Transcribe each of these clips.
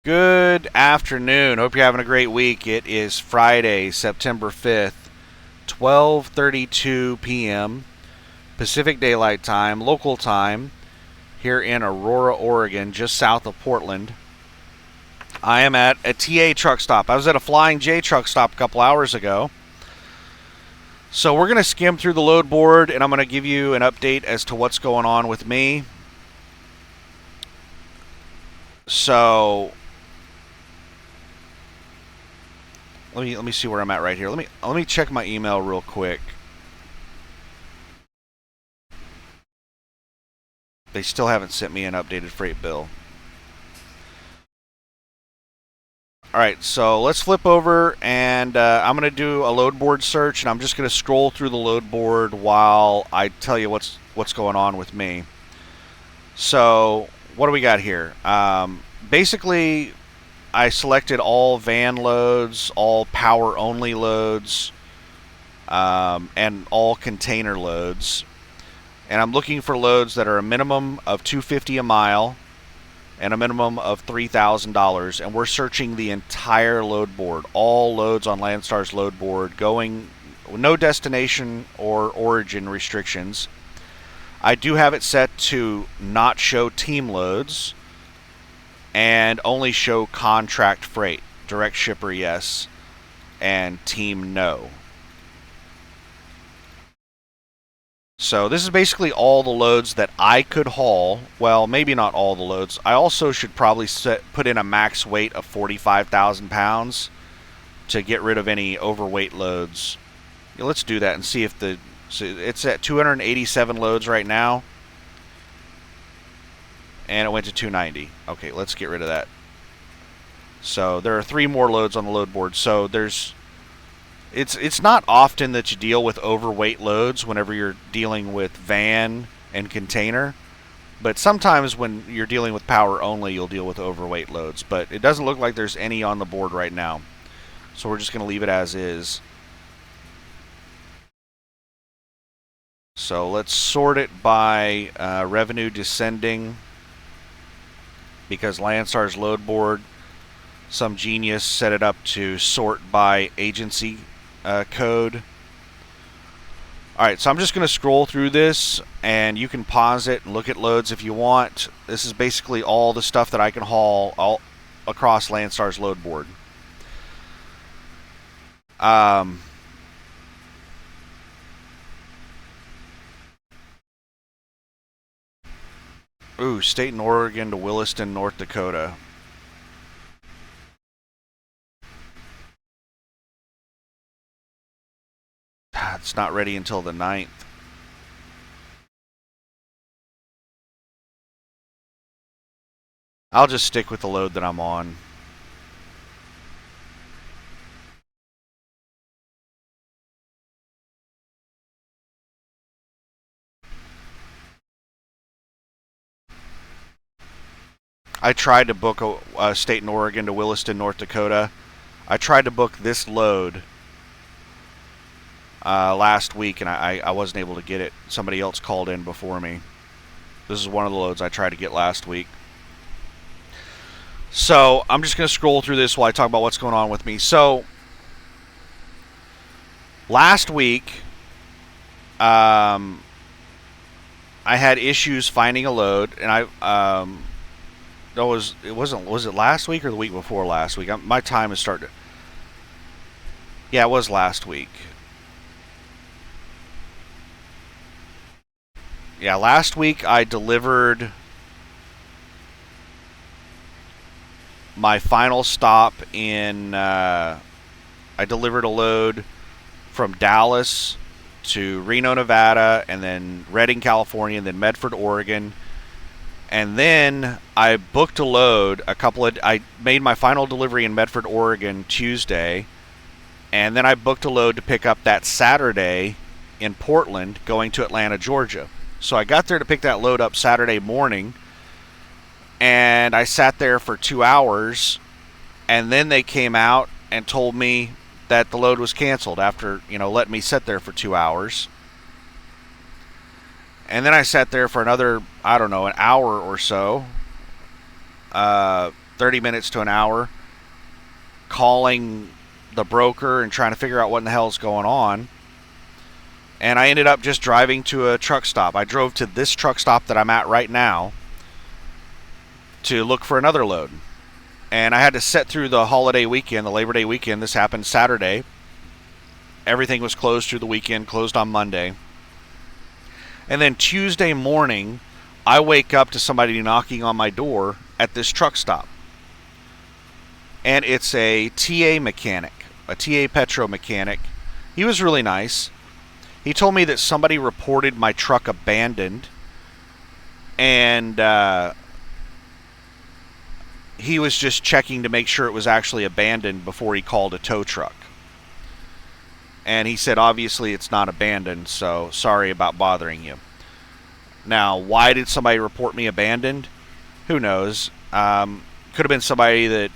Good afternoon. Hope you're having a great week. It is Friday, September 5th, 12:32 p.m. Pacific Daylight Time, local time, here in Aurora, Oregon, just south of Portland. I am at a TA truck stop. I was at a Flying J truck stop a couple hours ago. So we're going to skim through the load board, and I'm going to give you an update as to what's going on with me. So let me see where I'm at right here. Let me check my email real quick. They still haven't sent me an updated freight bill. All right, so let's flip over, and I'm going to do a load board search, and I'm just going to scroll through the load board while I tell you what's going on with me. So what do we got here? Basically, I selected all van loads, all power only loads, and all container loads. And I'm looking for loads that are a minimum of $250 a mile and a minimum of $3,000. And we're searching the entire load board, all loads on Landstar's load board, going no destination or origin restrictions. I do have it set to not show team loads and only show contract freight. Direct shipper, yes, and team, no. So this is basically all the loads that I could haul. Well, maybe not all the loads. I also should probably put in a max weight of 45,000 pounds to get rid of any overweight loads. Yeah, let's do that and see if so it's at 287 loads right now. And it went to 290. Okay, let's get rid of that. So there are 3 more loads on the load board. So it's not often that you deal with overweight loads whenever you're dealing with van and container. But sometimes when you're dealing with power only, you'll deal with overweight loads. But it doesn't look like there's any on the board right now. So we're just going to leave it as is. So let's sort it by revenue descending, because Landstar's load board, some genius set it up to sort by agency code. Alright, so I'm just going to scroll through this, and you can pause it and look at loads if you want. This is basically all the stuff that I can haul all across Landstar's load board. State and Oregon to Williston, North Dakota. It's not ready until the 9th. I'll just stick with the load that I'm on. I tried to book a State and Oregon to Williston, North Dakota. I tried to book this load last week, and I wasn't able to get it. Somebody else called in before me. This is one of the loads I tried to get last week. So I'm just going to scroll through this while I talk about what's going on with me. So last week, I had issues finding a load, and was it last week or the week before last week? My time is starting to... Yeah, it was last week. Yeah, last week I delivered my final stop in... I delivered a load from Dallas to Reno, Nevada, and then Redding, California, and then Medford, Oregon. And then I booked a load I made my final delivery in Medford, Oregon Tuesday. And then I booked a load to pick up that Saturday in Portland, going to Atlanta, Georgia. So I got there to pick that load up Saturday morning, and I sat there for 2 hours, and then they came out and told me that the load was canceled after, letting me sit there for 2 hours. And then I sat there for another, I don't know, an hour or so, 30 30 minutes to an hour calling the broker and trying to figure out what in the hell is going on. And I ended up just driving to a truck stop. I drove to this truck stop that I'm at right now to look for another load. And I had to sit through the holiday weekend, the Labor Day weekend. This happened Saturday. Everything was closed through the weekend, closed on Monday. And then Tuesday morning, I wake up to somebody knocking on my door at this truck stop. And it's a TA mechanic, a TA Petro mechanic. He was really nice. He told me that somebody reported my truck abandoned, and he was just checking to make sure it was actually abandoned before he called a tow truck. And he said, obviously it's not abandoned, so sorry about bothering you. Now, why did somebody report me abandoned? Who knows? Could have been somebody that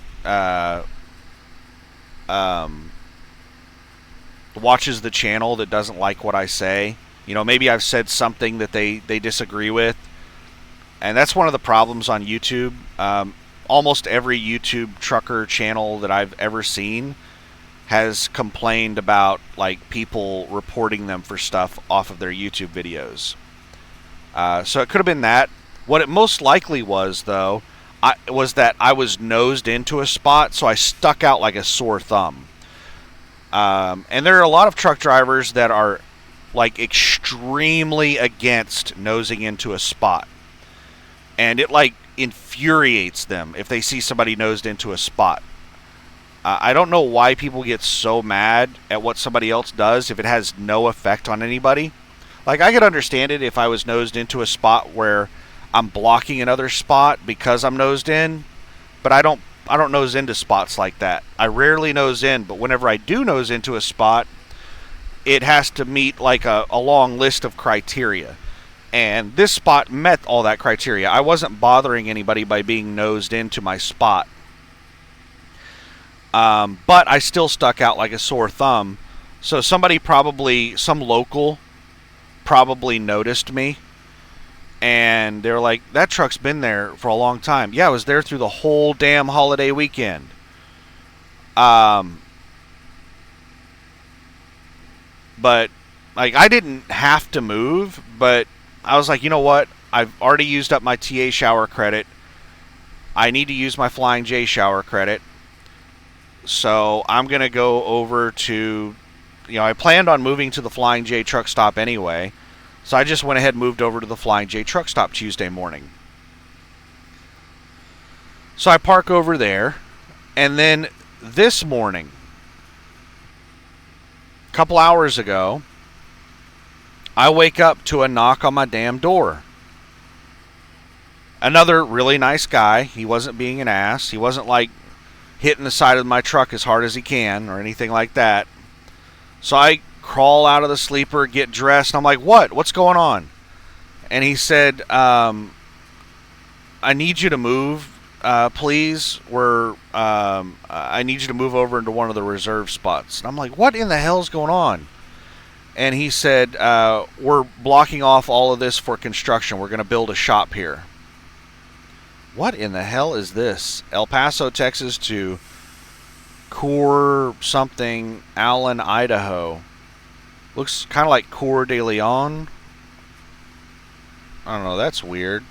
watches the channel that doesn't like what I say. You know, maybe I've said something that they disagree with. And that's one of the problems on YouTube. Almost every YouTube trucker channel that I've ever seen has complained about like people reporting them for stuff off of their YouTube videos. So it could have been that. What it most likely was, though, was that I was nosed into a spot, so I stuck out like a sore thumb. And there are a lot of truck drivers that are like extremely against nosing into a spot. And it like infuriates them if they see somebody nosed into a spot. I don't know why people get so mad at what somebody else does if it has no effect on anybody. Like, I could understand it if I was nosed into a spot where I'm blocking another spot because I'm nosed in, but I don't nose into spots like that. I rarely nose in, but whenever I do nose into a spot, it has to meet like a long list of criteria. And this spot met all that criteria. I wasn't bothering anybody by being nosed into my spot. But I still stuck out like a sore thumb. So somebody some local probably noticed me. And they're like, that truck's been there for a long time. Yeah, I was there through the whole damn holiday weekend. But like, I didn't have to move, but I was like, you know what? I've already used up my TA shower credit. I need to use my Flying J shower credit. So I'm going to go over to, I planned on moving to the Flying J truck stop anyway. So I just went ahead and moved over to the Flying J truck stop Tuesday morning. So I park over there. And then this morning, a couple hours ago, I wake up to a knock on my damn door. Another really nice guy. He wasn't being an ass. He wasn't like hitting the side of my truck as hard as he can or anything like that. So I crawl out of the sleeper, get dressed. I'm like, what? What's going on? And he said, I need you to move, please. I need you to move over into one of the reserve spots. And I'm like, what in the hell's going on? And he said, we're blocking off all of this for construction. We're going to build a shop here. What in the hell is this? El Paso, Texas to Coeur something, Allen, Idaho. Looks kind of like Coeur de Leon. I don't know, that's weird.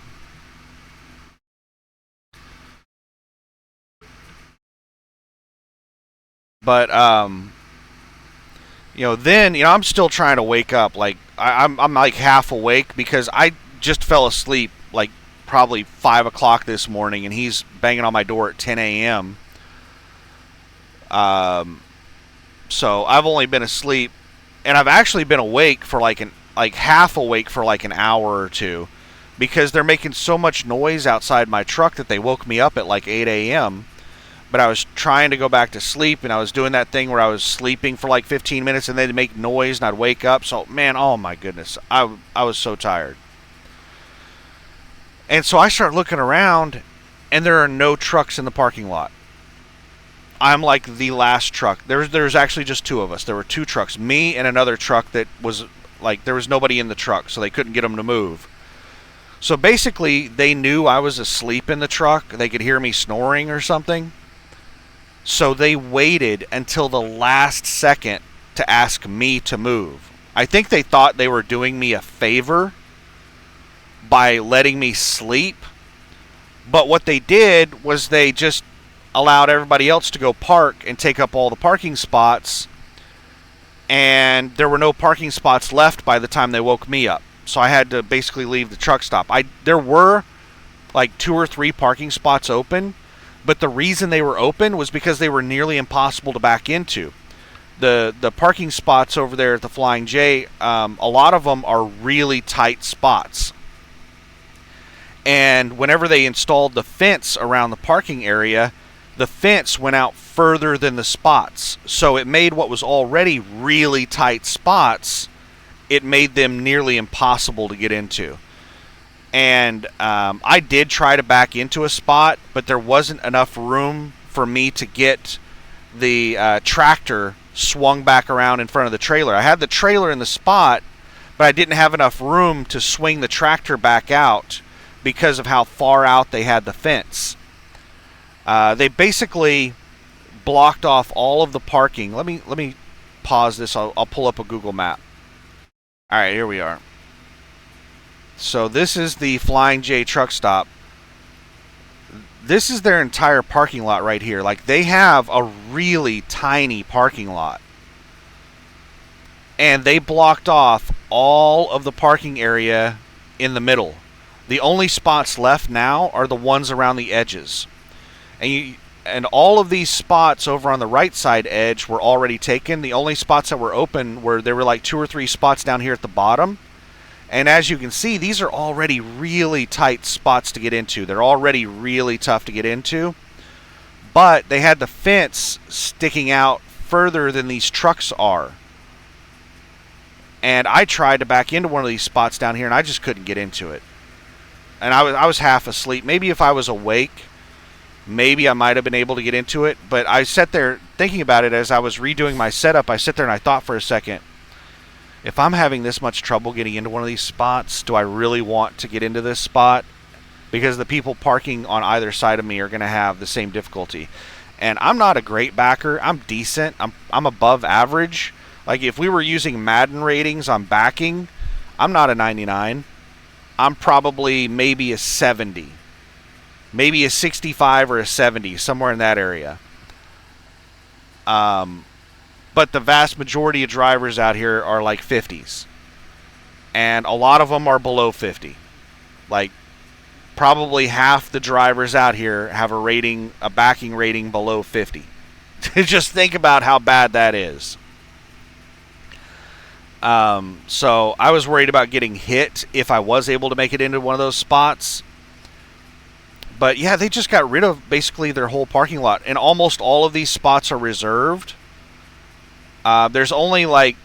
But, then, I'm still trying to wake up. Like, I'm like half awake because I just fell asleep, like, probably 5 o'clock this morning, and he's banging on my door at 10 a.m. So I've only been asleep, and I've actually been awake for half awake for like an hour or two, because they're making so much noise outside my truck that they woke me up at like 8 a.m. But I was trying to go back to sleep, and I was doing that thing where I was sleeping for like 15 minutes, and they'd make noise, and I'd wake up. So, man, oh my goodness, I was so tired. And so I start looking around, and there are no trucks in the parking lot. I'm like the last truck. There's actually just two of us. There were two trucks, me and another truck that was like, there was nobody in the truck, so they couldn't get them to move. So basically, they knew I was asleep in the truck. They could hear me snoring or something. So they waited until the last second to ask me to move. I think they thought they were doing me a favor by letting me sleep. But what they did was they just allowed everybody else to go park and take up all the parking spots. And there were no parking spots left by the time they woke me up. So I had to basically leave the truck stop. There were like 2 or 3 parking spots open, but the reason they were open was because they were nearly impossible to back into. The parking spots over there at the Flying J, a lot of them are really tight spots. And whenever they installed the fence around the parking area, the fence went out further than the spots. So it made what was already really tight spots, it made them nearly impossible to get into. And I did try to back into a spot, but there wasn't enough room for me to get the tractor swung back around in front of the trailer. I had the trailer in the spot, but I didn't have enough room to swing the tractor back out because of how far out they had the fence. They basically blocked off all of the parking. Let me pause this. I'll pull up a Google map. All right, here we are. So this is the Flying J truck stop. This is their entire parking lot right here. Like, they have a really tiny parking lot. And they blocked off all of the parking area in the middle. The only spots left now are the ones around the edges. And all of these spots over on the right side edge were already taken. The only spots that were open there were like 2 or 3 spots down here at the bottom. And as you can see, these are already really tight spots to get into. They're already really tough to get into. But they had the fence sticking out further than these trucks are. And I tried to back into one of these spots down here, and I just couldn't get into it. And I was half asleep. Maybe if I was awake, maybe I might have been able to get into it. But I sat there thinking about it as I was redoing my setup. I sat there and I thought for a second, if I'm having this much trouble getting into one of these spots, do I really want to get into this spot? Because the people parking on either side of me are going to have the same difficulty. And I'm not a great backer. I'm decent. I'm above average. Like, if we were using Madden ratings on backing, I'm not a 99. I'm probably maybe a 70. Maybe a 65 or a 70, somewhere in that area. But the vast majority of drivers out here are like 50s. And a lot of them are below 50. Like, probably half the drivers out here have a backing rating below 50. Just think about how bad that is. So I was worried about getting hit if I was able to make it into one of those spots. But yeah, they just got rid of basically their whole parking lot. And almost all of these spots are reserved. There's only like,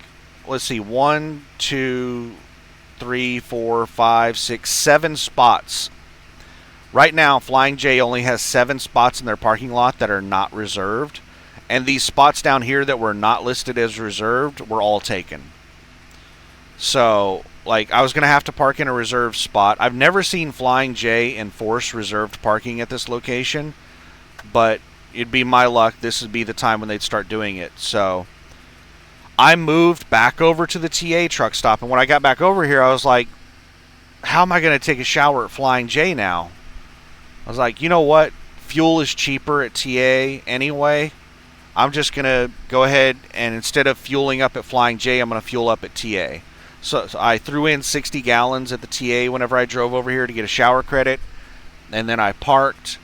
let's see, 1, 2, 3, 4, 5, 6, 7 spots. Right now, Flying J only has 7 spots in their parking lot that are not reserved. And these spots down here that were not listed as reserved were all taken. So, like, I was going to have to park in a reserved spot. I've never seen Flying J enforce reserved parking at this location. But it'd be my luck. This would be the time when they'd start doing it. So I moved back over to the TA truck stop, and when I got back over here, I was like, how am I going to take a shower at Flying J now? I was like, you know what? Fuel is cheaper at TA anyway. I'm just going to go ahead and instead of fueling up at Flying J, I'm going to fuel up at TA. So I threw in 60 gallons at the TA whenever I drove over here to get a shower credit, and then I parked,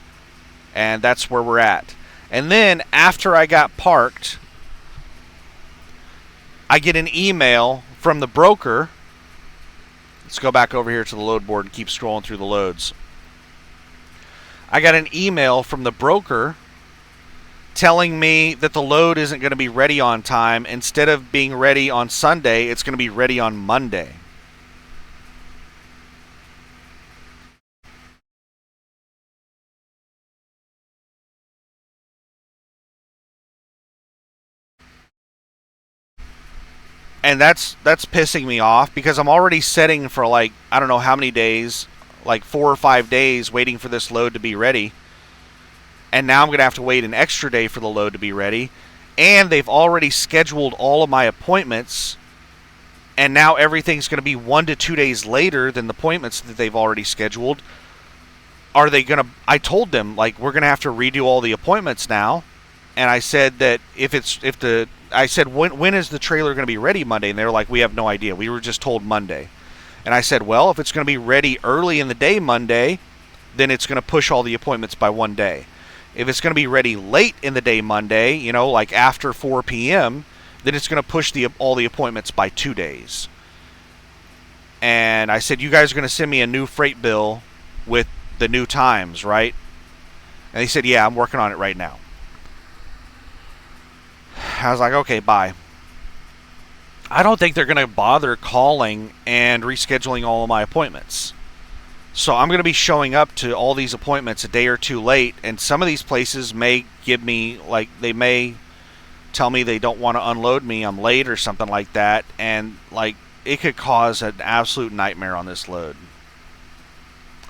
and that's where we're at. And then after I got parked, I get an email from the broker. Let's go back over here to the load board and keep scrolling through the loads. I got an email from the broker telling me that the load isn't going to be ready on time. Instead of being ready on Sunday, it's going to be ready on Monday. And that's pissing me off because I'm already setting for, like, I don't know how many days. like 4 or 5 days waiting for this load to be ready. And now I'm going to have to wait an extra day for the load to be ready. And they've already scheduled all of my appointments. And now everything's going to be 1 to 2 days later than the appointments that they've already scheduled. Are they going to... I told them, like, we're going to have to redo all the appointments now. And I said that I said, when is the trailer going to be ready Monday? And they were like, we have no idea. We were just told Monday. And I said, well, if it's going to be ready early in the day Monday, then it's going to push all the appointments by 1 day. If it's going to be ready late in the day Monday, you know, like after 4 p.m., then it's going to push all the appointments by 2 days. And I said, you guys are going to send me a new freight bill with the new times, right? And they said, yeah, I'm working on it right now. I was like, okay, bye. I don't think they're going to bother calling and rescheduling all of my appointments. So I'm going to be showing up to all these appointments a day or two late, and some of these places may give me, like, they may tell me they don't want to unload me, I'm late or something like that, and, like, it could cause an absolute nightmare on this load.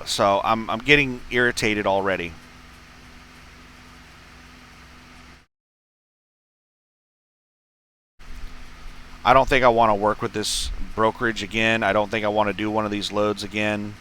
So I'm getting irritated already. I don't think I want to work with this brokerage again. I don't think I want to do one of these loads again.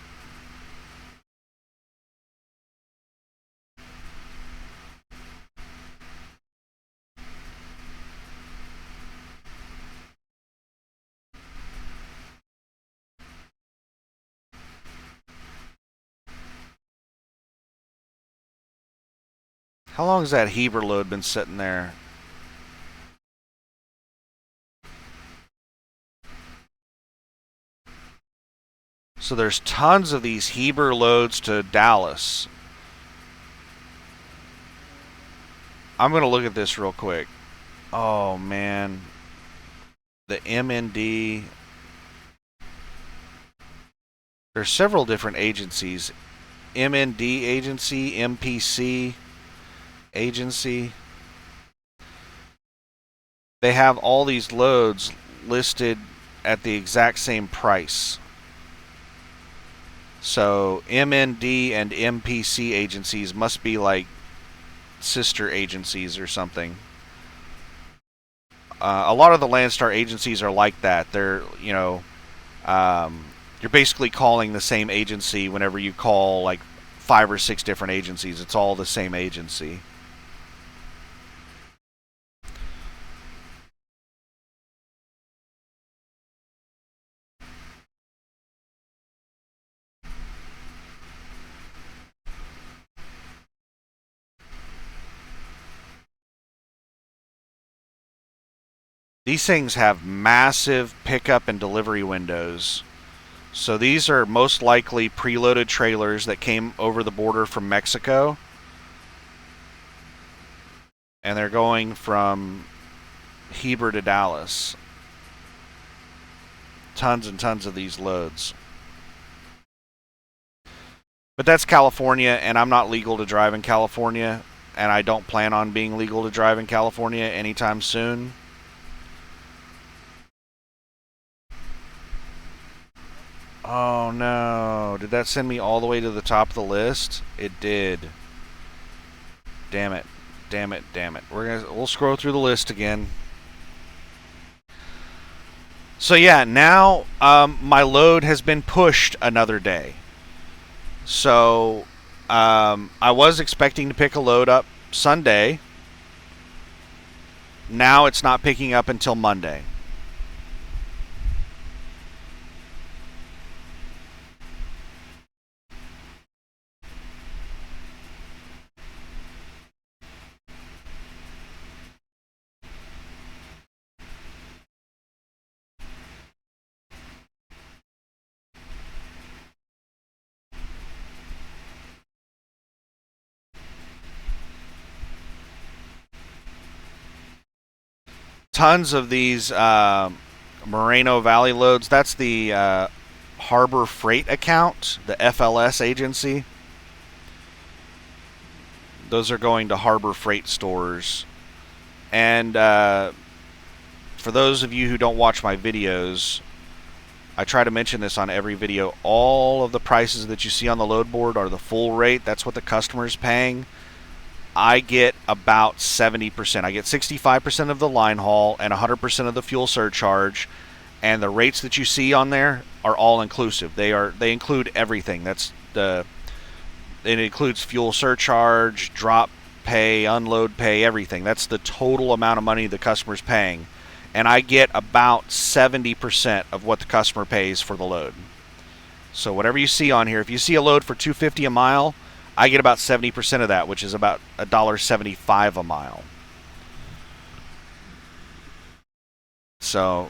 How long has that Heber load been sitting there? So there's tons of these Heber loads to Dallas. I'm going to look at this real quick. Oh, man. The MND. There's several different agencies. MND agency, MPC agency. They have all these loads listed at the exact same price. So MND and MPC agencies must be like sister agencies or something. A lot of the Landstar agencies are like that. They're, you know, you're basically calling the same agency whenever you call like 5 or 6 different agencies. It's all the same agency. These things have massive pickup and delivery windows. So these are most likely preloaded trailers that came over the border from Mexico. And they're going from Heber to Dallas. Tons and tons of these loads. But that's California, and I'm not legal to drive in California, and I don't plan on being legal to drive in California anytime soon. Oh no, did that send me all the way to the top of the list? It did. Damn it. Damn it, damn it. We'll scroll through the list again. So yeah, now my load has been pushed another day. So I was expecting to pick a load up Sunday. Now it's not picking up until Monday. Tons of these Moreno Valley loads. That's the Harbor Freight account, the FLS agency. Those are going to Harbor Freight stores. And for those of you who don't watch my videos, I try to mention this on every video. All of the prices that you see on the load board are the full rate. That's what the customer is paying. I get about 70%. I get 65% of the line haul and 100% of the fuel surcharge. And the rates that you see on there are all inclusive. They include everything. It includes fuel surcharge, drop pay, unload pay, everything. That's the total amount of money the customer's paying. And I get about 70% of what the customer pays for the load. So whatever you see on here, if you see a load for $2.50 a mile, I get about 70% of that, which is about $1.75 a mile. So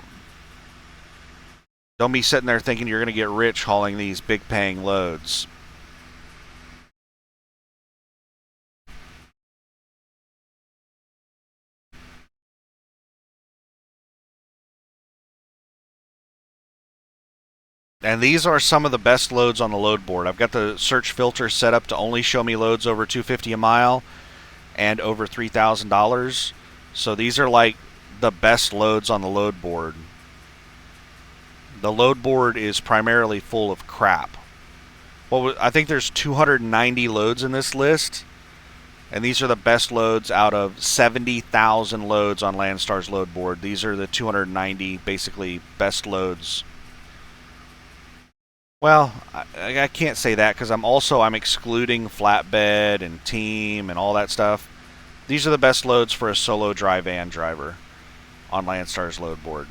don't be sitting there thinking you're going to get rich hauling these big paying loads. And these are some of the best loads on the load board. I've got the search filter set up to only show me loads over $2.50 a mile and over $3,000. So these are like the best loads on the load board. The load board is primarily full of crap. Well, I think there's 290 loads in this list, and these are the best loads out of 70,000 loads on Landstar's load board. These are the 290 basically best loads. Well, I can't say that because I'm excluding flatbed and team and all that stuff. These are the best loads for a solo dry van driver on Landstar's load board.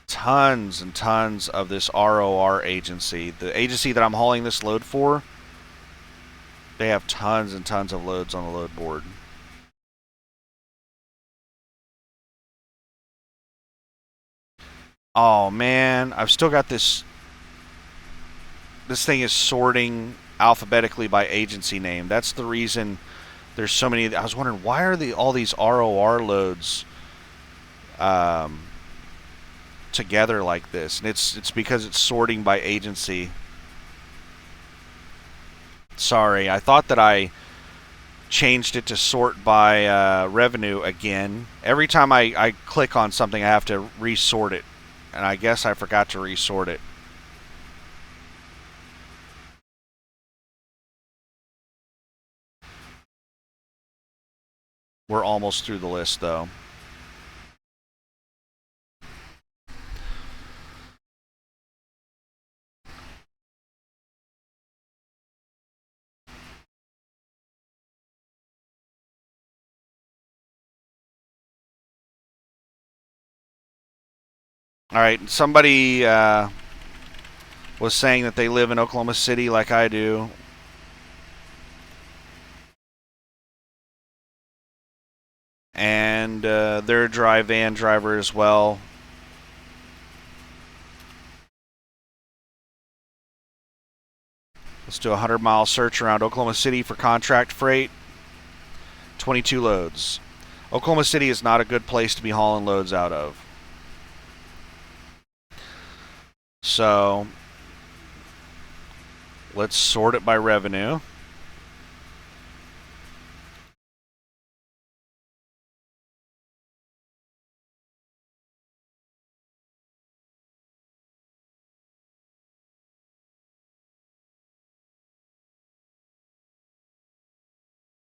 Tons and tons of this ROR agency. The agency that I'm hauling this load for, they have tons and tons of loads on the load board. Oh man, I've still got this. This thing is sorting alphabetically by agency name. That's the reason there's so many. I was wondering why are all these ROR loads together like this, and it's because it's sorting by agency. Sorry, I thought that I changed it to sort by revenue again. Every time I click on something, I have to resort it, and I guess I forgot to resort it. We're almost through the list, though. All right, somebody was saying that they live in Oklahoma City like I do. And they're a dry van driver as well. Let's do a 100-mile search around Oklahoma City for contract freight. 22 loads. Oklahoma City is not a good place to be hauling loads out of. So let's sort it by revenue.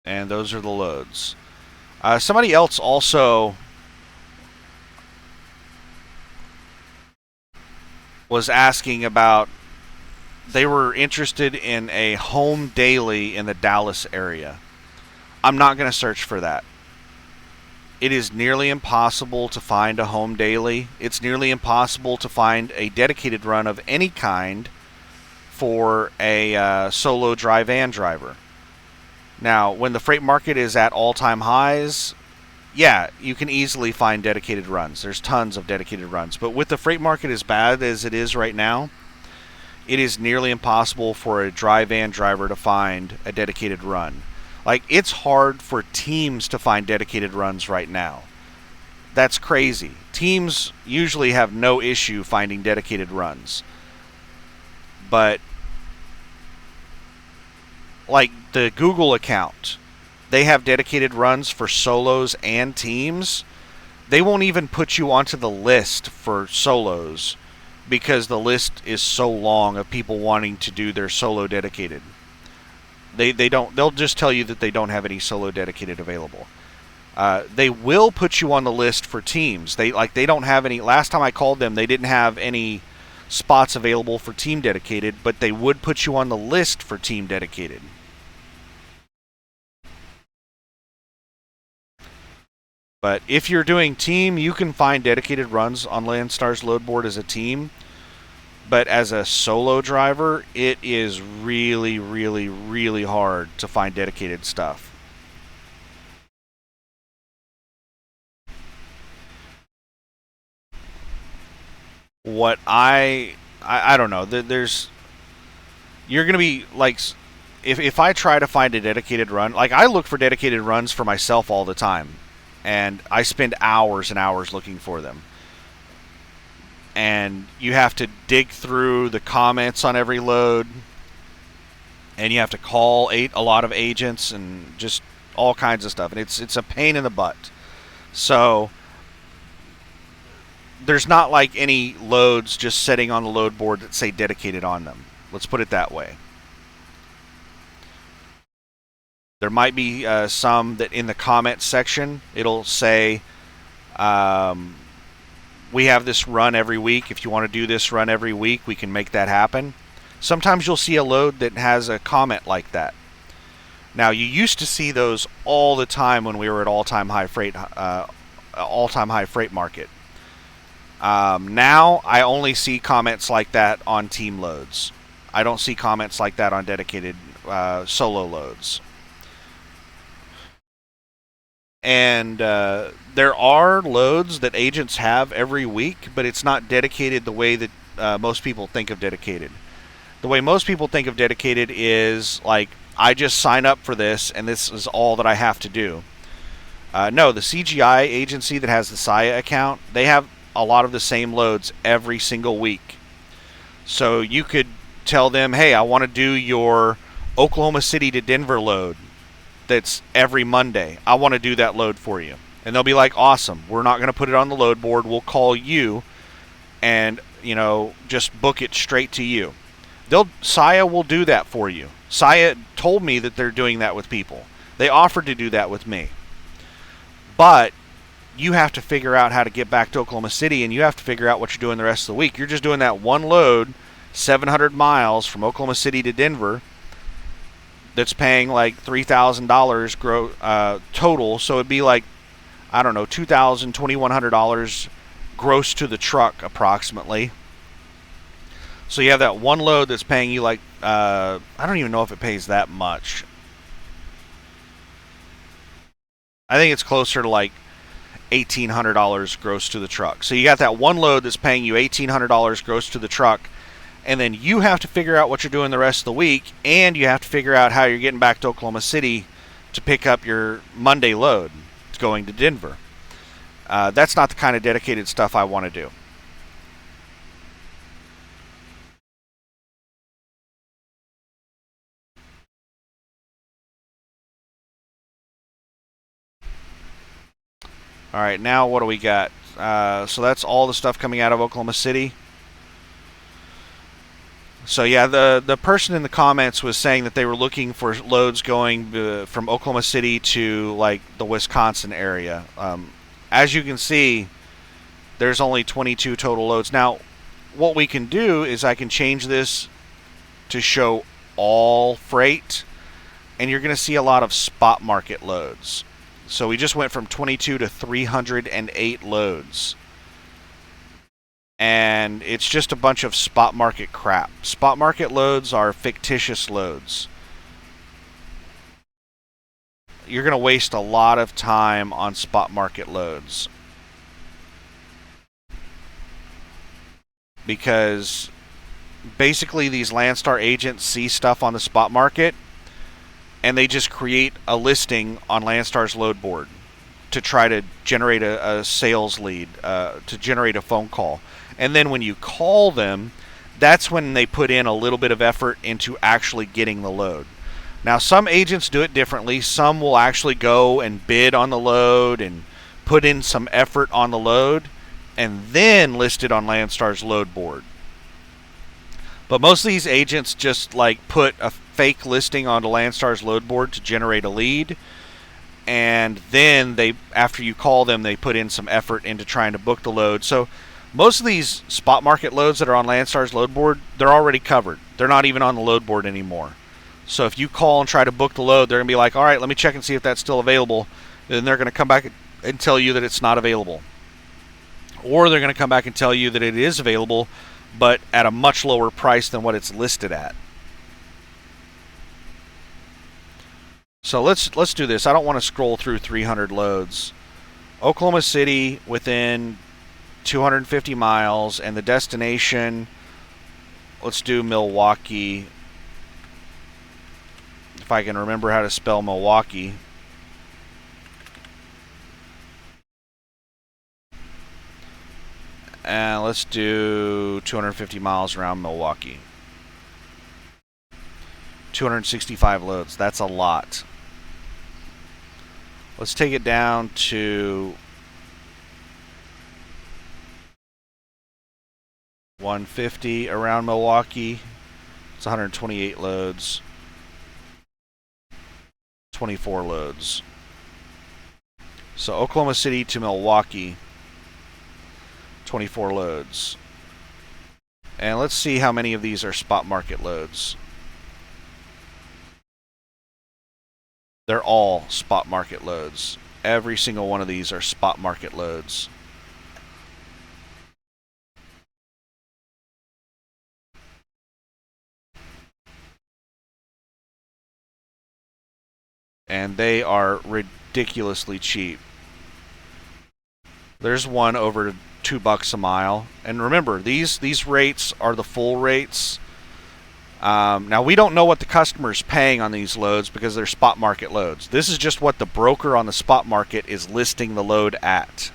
And those are the loads. Somebody else also was asking about, they were interested in a home daily in the Dallas area. I'm not going to search for that. It is nearly impossible to find a home daily. It's nearly impossible to find a dedicated run of any kind for a solo dry van driver. Now, when the freight market is at all-time highs, yeah, you can easily find dedicated runs. There's tons of dedicated runs. But with the freight market as bad as it is right now, it is nearly impossible for a dry van driver to find a dedicated run. Like, it's hard for teams to find dedicated runs right now. That's crazy. Teams usually have no issue finding dedicated runs. But like the Google account, they have dedicated runs for solos and teams. They won't even put you onto the list for solos because the list is so long of people wanting to do their solo dedicated. They don't. They'll just tell you that they don't have any solo dedicated available. They will put you on the list for teams. They don't have any. Last time I called them, they didn't have any spots available for team dedicated, but they would put you on the list for team dedicated. But if you're doing team, you can find dedicated runs on Landstar's load board as a team. But as a solo driver, it is really, really, really hard to find dedicated stuff. What I don't know. There's you're gonna be like, if I try to find a dedicated run, like I look for dedicated runs for myself all the time, and I spend hours and hours looking for them. And you have to dig through the comments on every load, and you have to call a lot of agents and just all kinds of stuff, and it's a pain in the butt. So there's not like any loads just sitting on the load board that say dedicated on them. Let's put it that way. There might be some that in the comment section it'll say, we have this run every week. If you want to do this run every week, we can make that happen. Sometimes you'll see a load that has a comment like that. Now, you used to see those all the time when we were at all-time high freight market. Now, I only see comments like that on team loads. I don't see comments like that on dedicated solo loads. And there are loads that agents have every week, but it's not dedicated the way that most people think of dedicated. The way most people think of dedicated is like, I just sign up for this, and this is all that I have to do. No, the CGI agency that has the Saya account, they have a lot of the same loads every single week. So you could tell them, hey, I want to do your Oklahoma City to Denver load that's every Monday. I want to do that load for you. And they'll be like, awesome. We're not going to put it on the load board. We'll call you and, just book it straight to you. Saya will do that for you. Saya told me that they're doing that with people. They offered to do that with me. But you have to figure out how to get back to Oklahoma City, and you have to figure out what you're doing the rest of the week. You're just doing that one load, 700 miles from Oklahoma City to Denver, that's paying like $3,000 total. So it'd be like, I don't know, $2,000, $2,100 gross to the truck approximately. So you have that one load that's paying you like, I don't even know if it pays that much. I think it's closer to like $1,800 gross to the truck. So you got that one load that's paying you $1,800 gross to the truck, and then you have to figure out what you're doing the rest of the week, and you have to figure out how you're getting back to Oklahoma City to pick up your Monday load going to Denver. That's not the kind of dedicated stuff I want to do. All right, now what do we got? So that's all the stuff coming out of Oklahoma City. So yeah, the person in the comments was saying that they were looking for loads going from Oklahoma City to like the Wisconsin area. As you can see, there's only 22 total loads. Now, what we can do is I can change this to show all freight, and you're going to see a lot of spot market loads. So we just went from 22 to 308 loads. And it's just a bunch of spot market crap. Spot market loads are fictitious loads. You're going to waste a lot of time on spot market loads. Because basically these Landstar agents see stuff on the spot market, and they just create a listing on Landstar's load board to try to generate a sales lead, to generate a phone call. And then when you call them, that's when they put in a little bit of effort into actually getting the load. Now, some agents do it differently. Some will actually go and bid on the load and put in some effort on the load and then list it on Landstar's load board. But most of these agents just like put a fake listing onto Landstar's load board to generate a lead, and then they, after you call them, they put in some effort into trying to book the load. So most of these spot market loads that are on Landstar's load board, they're already covered. They're not even on the load board anymore. So if you call and try to book the load, they're going to be like, all right, let me check and see if that's still available. Then they're going to come back and tell you that it's not available. Or they're going to come back and tell you that it is available, but at a much lower price than what it's listed at. So let's do this. I don't want to scroll through 300 loads. Oklahoma City within 250 miles, and the destination, let's do Milwaukee. If I can remember how to spell Milwaukee. And let's do 250 miles around Milwaukee. 265 loads. That's a lot. Let's take it down to 150 around Milwaukee. It's 128 loads. 24 loads. So Oklahoma City to Milwaukee, 24 loads. And let's see how many of these are spot market loads. They're all spot market loads. Every single one of these are spot market loads. And they are ridiculously cheap. There's one over $2 a mile. And remember, these rates are the full rates. Now, we don't know what the customer's paying on these loads because they're spot market loads. This is just what the broker on the spot market is listing the load at.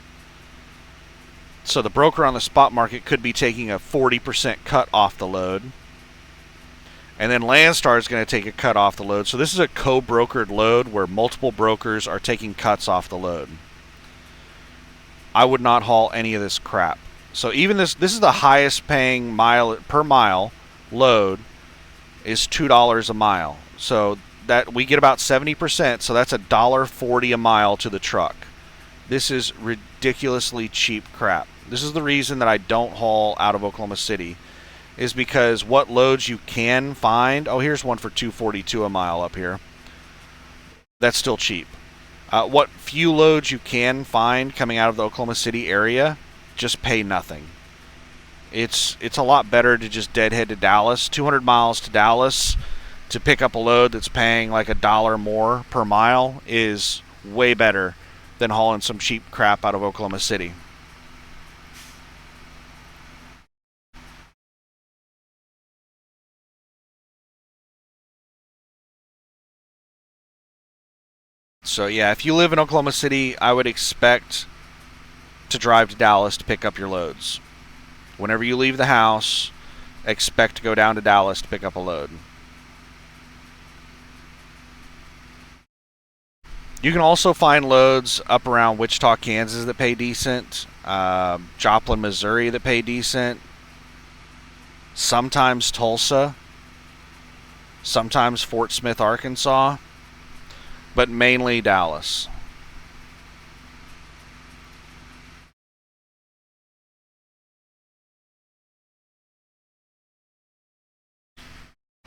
So the broker on the spot market could be taking a 40% cut off the load. And then Landstar is going to take a cut off the load. So this is a co-brokered load where multiple brokers are taking cuts off the load. I would not haul any of this crap. So even this is the highest paying mile per mile load is $2 a mile. So that we get about 70%, so that's $1.40 a mile to the truck. This is ridiculously cheap crap. This is the reason that I don't haul out of Oklahoma City, is because what loads you can find. Oh, here's one for $2.42 a mile up here. That's still cheap. What few loads you can find coming out of the Oklahoma City area, just pay nothing. It's a lot better to just deadhead to Dallas. 200 miles to Dallas to pick up a load that's paying like $1 more per mile is way better than hauling some cheap crap out of Oklahoma City. So yeah, if you live in Oklahoma City, I would expect to drive to Dallas to pick up your loads. Whenever you leave the house, expect to go down to Dallas to pick up a load. You can also find loads up around Wichita, Kansas that pay decent. Joplin, Missouri that pay decent. Sometimes Tulsa. Sometimes Fort Smith, Arkansas. But mainly Dallas.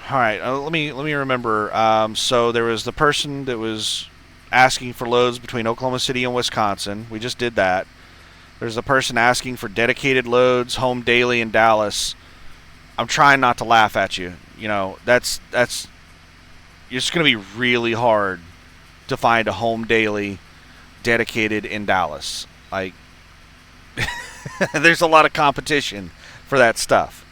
All right, let me remember. So there was the person that was asking for loads between Oklahoma City and Wisconsin. We just did that. There's a person asking for dedicated loads home daily in Dallas. I'm trying not to laugh at you. You know, that's it's going to be really hard to find a home daily dedicated in Dallas. Like, there's a lot of competition for that stuff.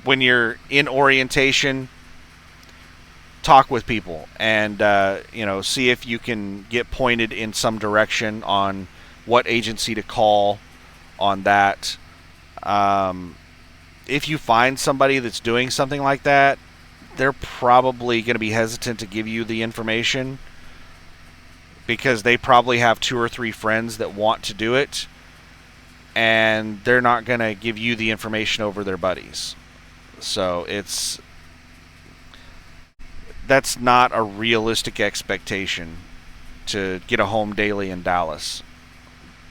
When you're in orientation, talk with people and see if you can get pointed in some direction on what agency to call on that. If you find somebody that's doing something like that, they're probably going to be hesitant to give you the information because they probably have 2 or 3 friends that want to do it, and they're not going to give you the information over their buddies. So that's not a realistic expectation to get a home daily in Dallas.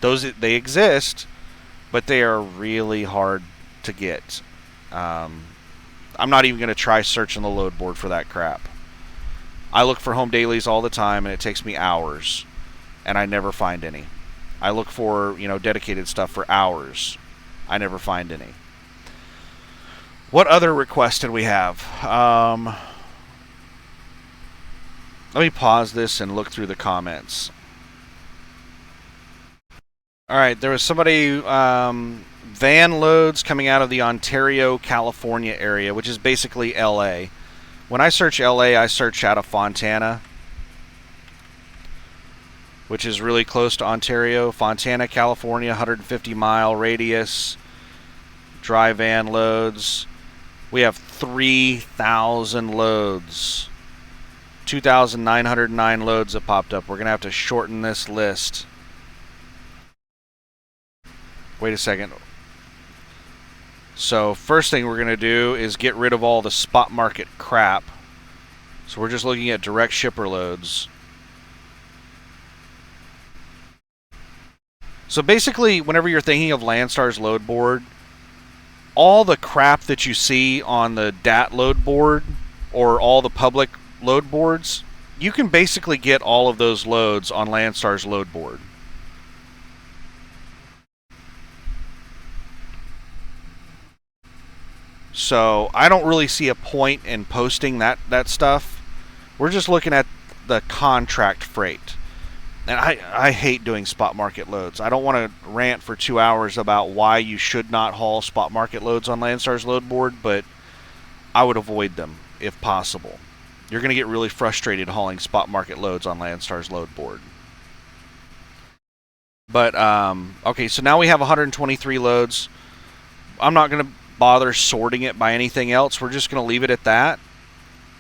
They exist, but they are really hard to get. I'm not even going to try searching the load board for that crap. I look for home dailies all the time, and it takes me hours, and I never find any. I look for, dedicated stuff for hours. I never find any. What other requests did we have? Let me pause this and look through the comments. All right, there was somebody, van loads coming out of the Ontario, California area, which is basically LA. When I search LA, I search out of Fontana, which is really close to Ontario. Fontana, California, 150-mile radius, dry van loads. We have 3,000 loads. 2,909 loads that popped up. We're going to have to shorten this list. Wait a second. So first thing we're going to do is get rid of all the spot market crap. So we're just looking at direct shipper loads. So basically, whenever you're thinking of Landstar's load board, all the crap that you see on the DAT load board or all the public load boards, you can basically get all of those loads on Landstar's load board. So I don't really see a point in posting that stuff. We're just looking at the contract freight. And I hate doing spot market loads. I don't want to rant for 2 hours about why you should not haul spot market loads on Landstar's load board, but I would avoid them if possible. You're going to get really frustrated hauling spot market loads on Landstar's load board. But, okay, so now we have 123 loads. I'm not going to bother sorting it by anything else. We're just going to leave it at that.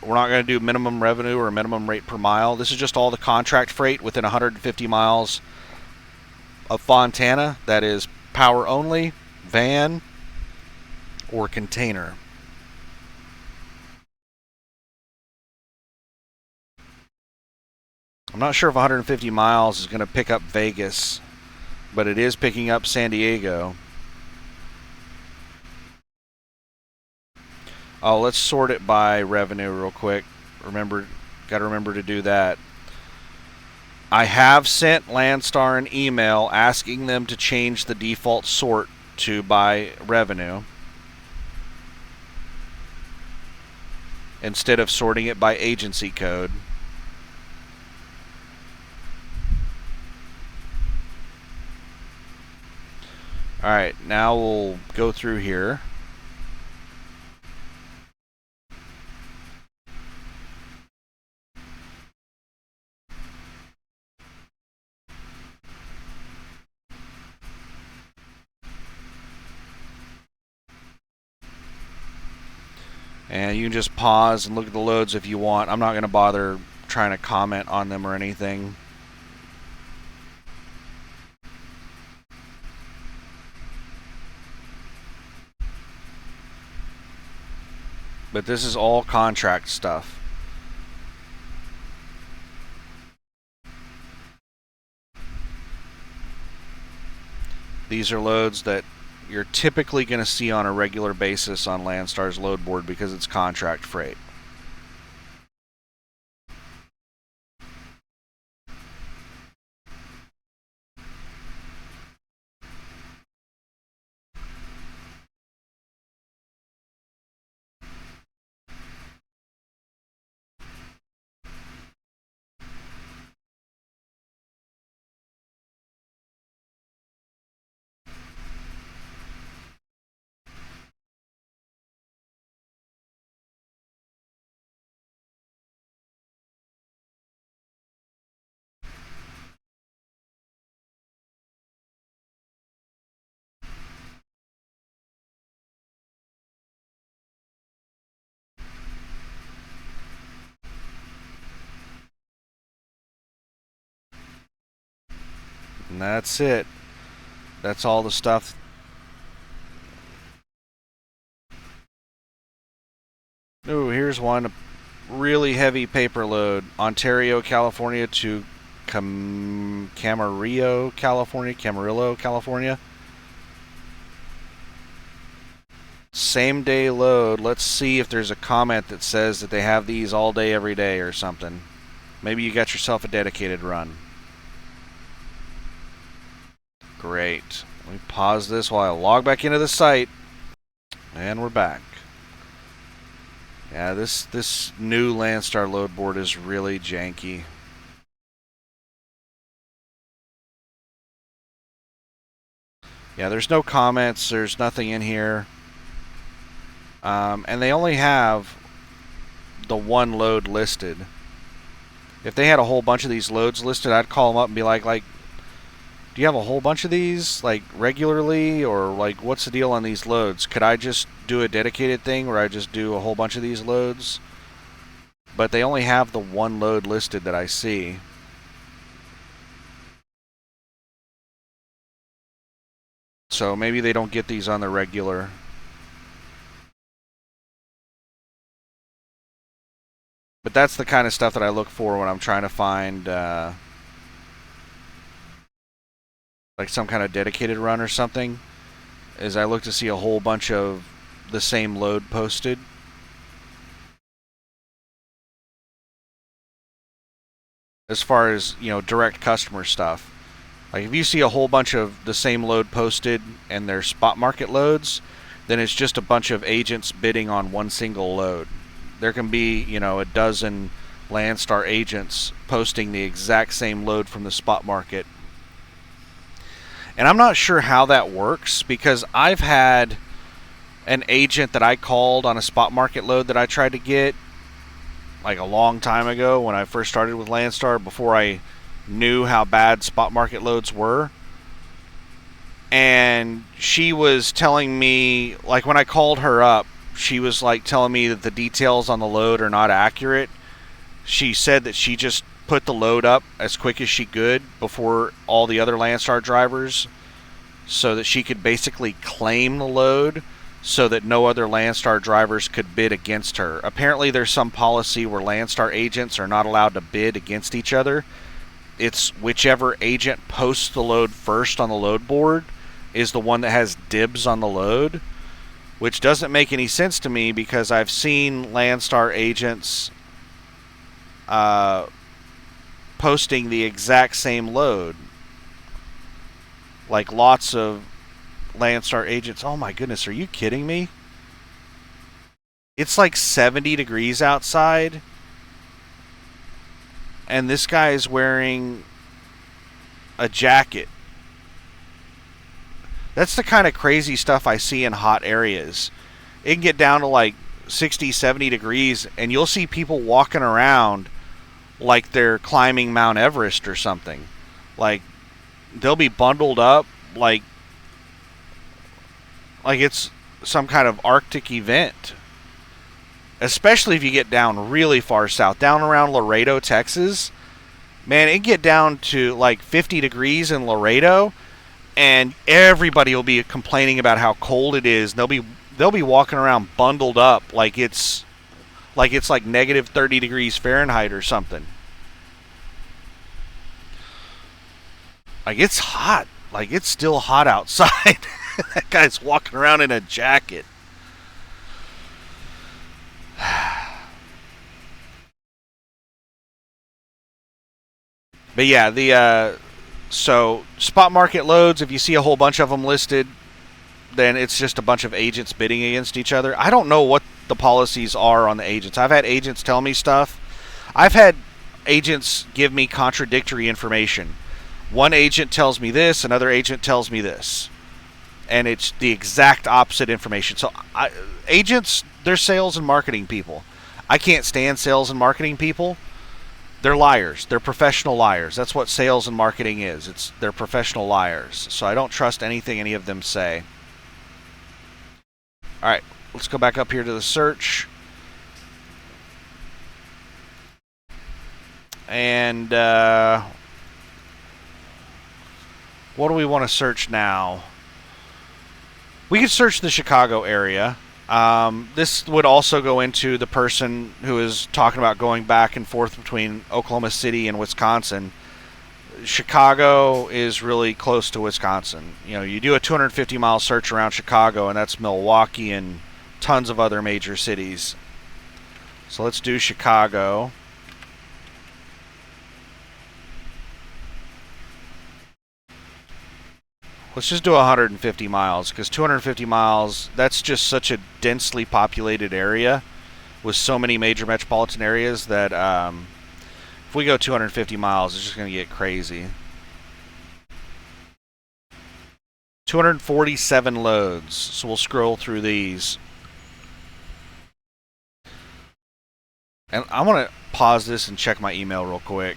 We're not going to do minimum revenue or minimum rate per mile. This is just all the contract freight within 150 miles of Fontana. That is power only, van, or container. I'm not sure if 150 miles is going to pick up Vegas, but it is picking up San Diego. Oh, let's sort it by revenue real quick. Got to remember to do that. I have sent Landstar an email asking them to change the default sort to by revenue instead of sorting it by agency code. Alright, now we'll go through here. And you can just pause and look at the loads if you want. I'm not going to bother trying to comment on them or anything. But this is all contract stuff. These are loads that you're typically going to see on a regular basis on Landstar's load board because it's contract freight. And that's it. That's all the stuff. Oh, here's one. Really heavy paper load. Ontario, California to Camarillo, California. Same day load. Let's see if there's a comment that says that they have these all day, every day or something. Maybe you got yourself a dedicated run. Great. Let me pause this while I log back into the site. And we're back. Yeah, this new Landstar load board is really janky. Yeah, there's no comments. There's nothing in here. And they only have the one load listed. If they had a whole bunch of these loads listed, I'd call them up and be like, do you have a whole bunch of these, like, regularly? Or, like, what's the deal on these loads? Could I just do a dedicated thing where I just do a whole bunch of these loads? But they only have the one load listed that I see. So maybe they don't get these on the regular. But that's the kind of stuff that I look for when I'm trying to find like some kind of dedicated run or something, is I look to see a whole bunch of the same load posted. As far as, you know, direct customer stuff. Like if you see a whole bunch of the same load posted and they're spot market loads, then it's just a bunch of agents bidding on one single load. There can be, you know, a dozen Landstar agents posting the exact same load from the spot market. And I'm not sure how that works, because I've had an agent that I called on a spot market load that I tried to get like a long time ago when I first started with Landstar, before I knew how bad spot market loads were. And she was telling me, like when I called her up, she was like telling me that the details on the load are not accurate. She said that she just put the load up as quick as she could before all the other Landstar drivers, so that she could basically claim the load so that no other Landstar drivers could bid against her. Apparently there's some policy where Landstar agents are not allowed to bid against each other. It's whichever agent posts the load first on the load board is the one that has dibs on the load, which doesn't make any sense to me, because I've seen Landstar agents posting the exact same load. Like lots of Landstar agents. Oh my goodness, are you kidding me? It's like 70 degrees outside, and this guy is wearing a jacket. That's the kind of crazy stuff I see in hot areas. It can get down to like 60, 70 degrees, and you'll see people walking around like they're climbing Mount Everest or something. Like, they'll be bundled up like it's some kind of Arctic event. Especially if you get down really far south, down around Laredo, Texas. Man, it can get down to like 50 degrees in Laredo, and everybody will be complaining about how cold it is. They'll be walking around bundled up like it's like negative 30 degrees Fahrenheit or something. Like, it's hot. Like, it's still hot outside. That guy's walking around in a jacket. But yeah, so spot market loads, if you see a whole bunch of them listed, then it's just a bunch of agents bidding against each other. I don't know what the policies are on the agents. I've had agents tell me stuff. I've had agents give me contradictory information. One agent tells me this, another agent tells me this. And it's the exact opposite information. So agents, they're sales and marketing people. I can't stand sales and marketing people. They're liars. They're professional liars. That's what sales and marketing is. They're professional liars. So I don't trust anything any of them say. All right, let's go back up here to the search. And What do we want to search now? We could search the Chicago area. This would also go into the person who is talking about going back and forth between Oklahoma City and Wisconsin. Chicago is really close to Wisconsin. You know, you do a 250-mile search around Chicago, and that's Milwaukee and tons of other major cities. So let's do Chicago. Let's just do 150 miles, because 250 miles, that's just such a densely populated area with so many major metropolitan areas that if we go 250 miles, it's just going to get crazy. 247 loads, so we'll scroll through these. And I want to pause this and check my email real quick.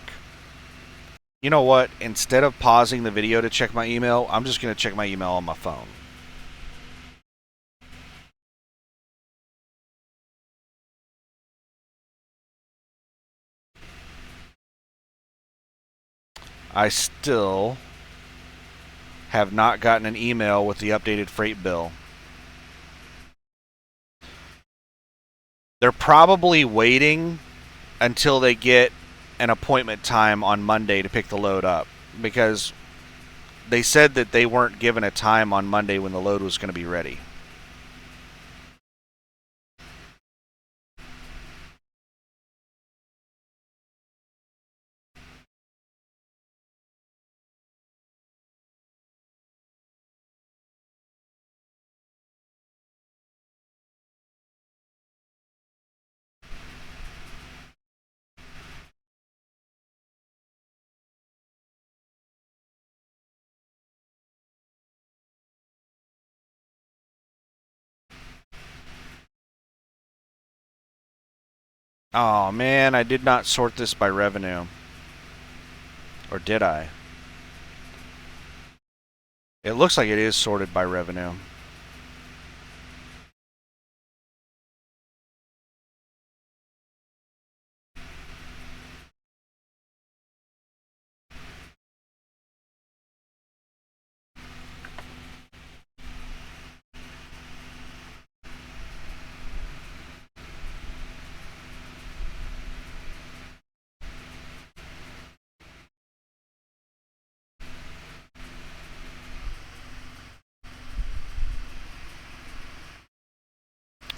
You know what? Instead of pausing the video to check my email, I'm just going to check my email on my phone. I still have not gotten an email with the updated freight bill. They're probably waiting until they get an appointment time on Monday to pick the load up, because they said that they weren't given a time on Monday when the load was going to be ready. Oh man, I did not sort this by revenue. Or did I? It looks like it is sorted by revenue.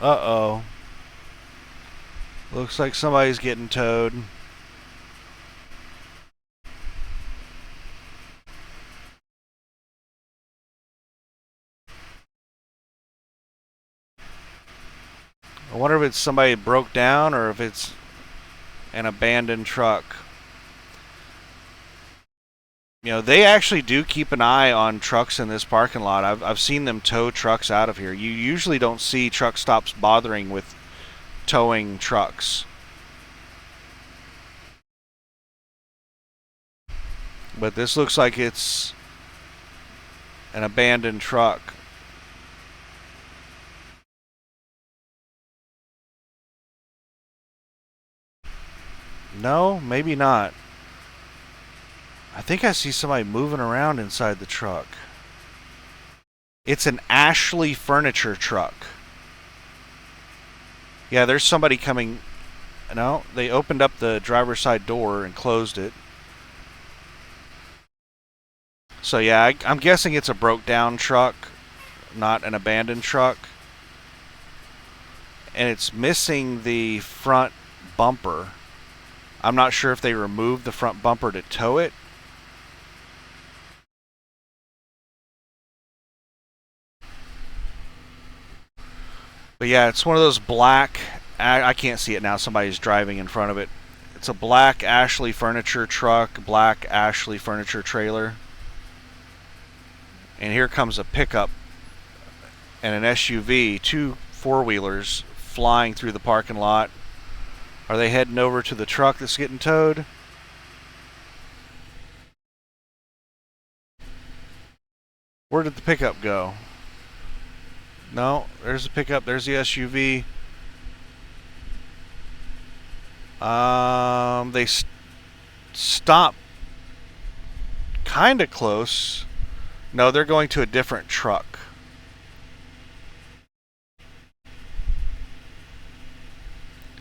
Uh-oh. Looks like somebody's getting towed. I wonder if it's somebody broke down or if it's an abandoned truck. You know, they actually do keep an eye on trucks in this parking lot. I've seen them tow trucks out of here. You usually don't see truck stops bothering with towing trucks. But this looks like it's an abandoned truck. No, maybe not. I think I see somebody moving around inside the truck. It's an Ashley furniture truck. Yeah, there's somebody coming. No, they opened up the driver's side door and closed it. So yeah, I'm guessing it's a broke down truck, not an abandoned truck. And it's missing the front bumper. I'm not sure if they removed the front bumper to tow it. But yeah, it's one of those black, I can't see it now, somebody's driving in front of it. It's a black Ashley furniture truck, black Ashley furniture trailer. And here comes a pickup and an SUV, two four-wheelers flying through the parking lot. Are they heading over to the truck that's getting towed? Where did the pickup go? No, there's the pickup, there's the SUV. They stop kind of close. No, they're going to a different truck.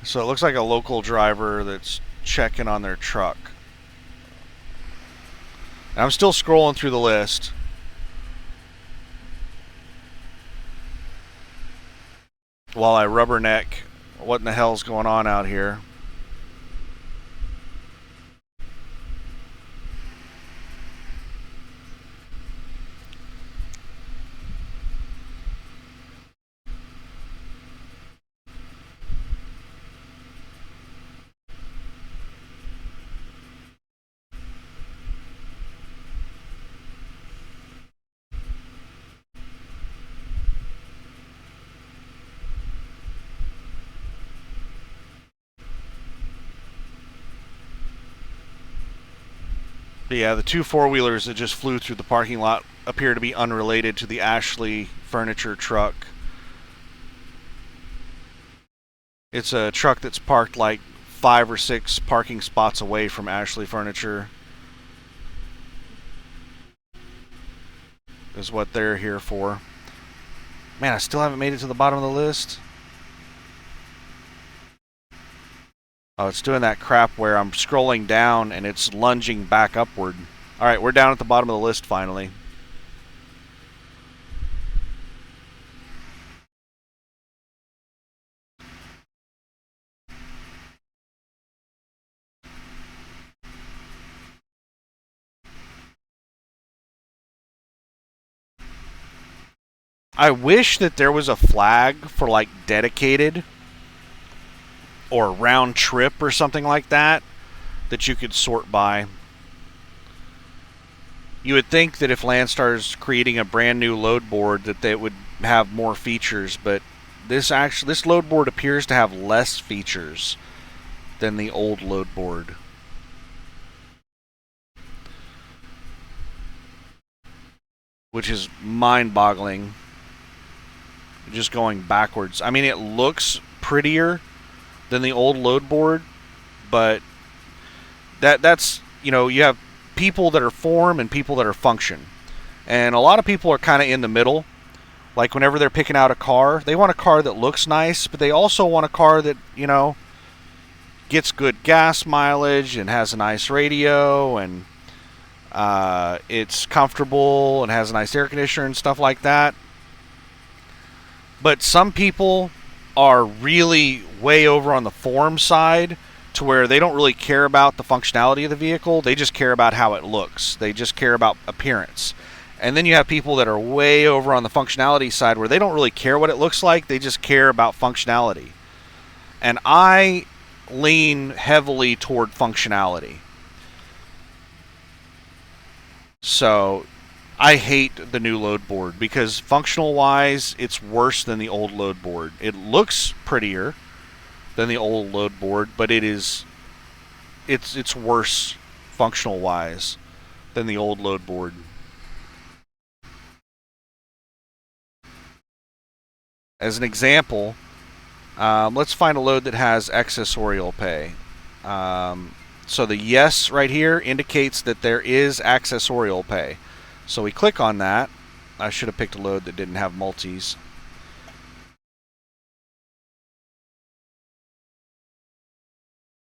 So it looks like a local driver that's checking on their truck. And I'm still scrolling through the list. While I rubberneck what in the hell's going on out here. But yeah, the two four-wheelers that just flew through the parking lot appear to be unrelated to the Ashley furniture truck. It's a truck that's parked like 5 or 6 parking spots away from Ashley Furniture. Is what they're here for. Man, I still haven't made it to the bottom of the list. Oh, it's doing that crap where I'm scrolling down and it's lunging back upward. Alright, we're down at the bottom of the list finally. I wish that there was a flag for like dedicated or round trip or something like that you could sort by. You would think that if Landstar's creating a brand new load board that they would have more features, but this load board appears to have less features than the old load board. Which is mind-boggling. Just going backwards. I mean, it looks prettier than the old load board, but that's, you know, you have people that are form and people that are function. And a lot of people are kind of in the middle. Like whenever they're picking out a car, they want a car that looks nice, but they also want a car that, you know, gets good gas mileage and has a nice radio and it's comfortable and has a nice air conditioner and stuff like that. But some people are really way over on the form side to where they don't really care about the functionality of the vehicle. They just care about how it looks. They just care about appearance. And then you have people that are way over on the functionality side where they don't really care what it looks like. They just care about functionality. And I lean heavily toward functionality. So I hate the new load board because functional wise it's worse than the old load board. It looks prettier than the old load board, but it's worse functional wise than the old load board. As an example, let's find a load that has accessorial pay. So the yes right here indicates that there is accessorial pay. So we click on that. I should have picked a load that didn't have multis.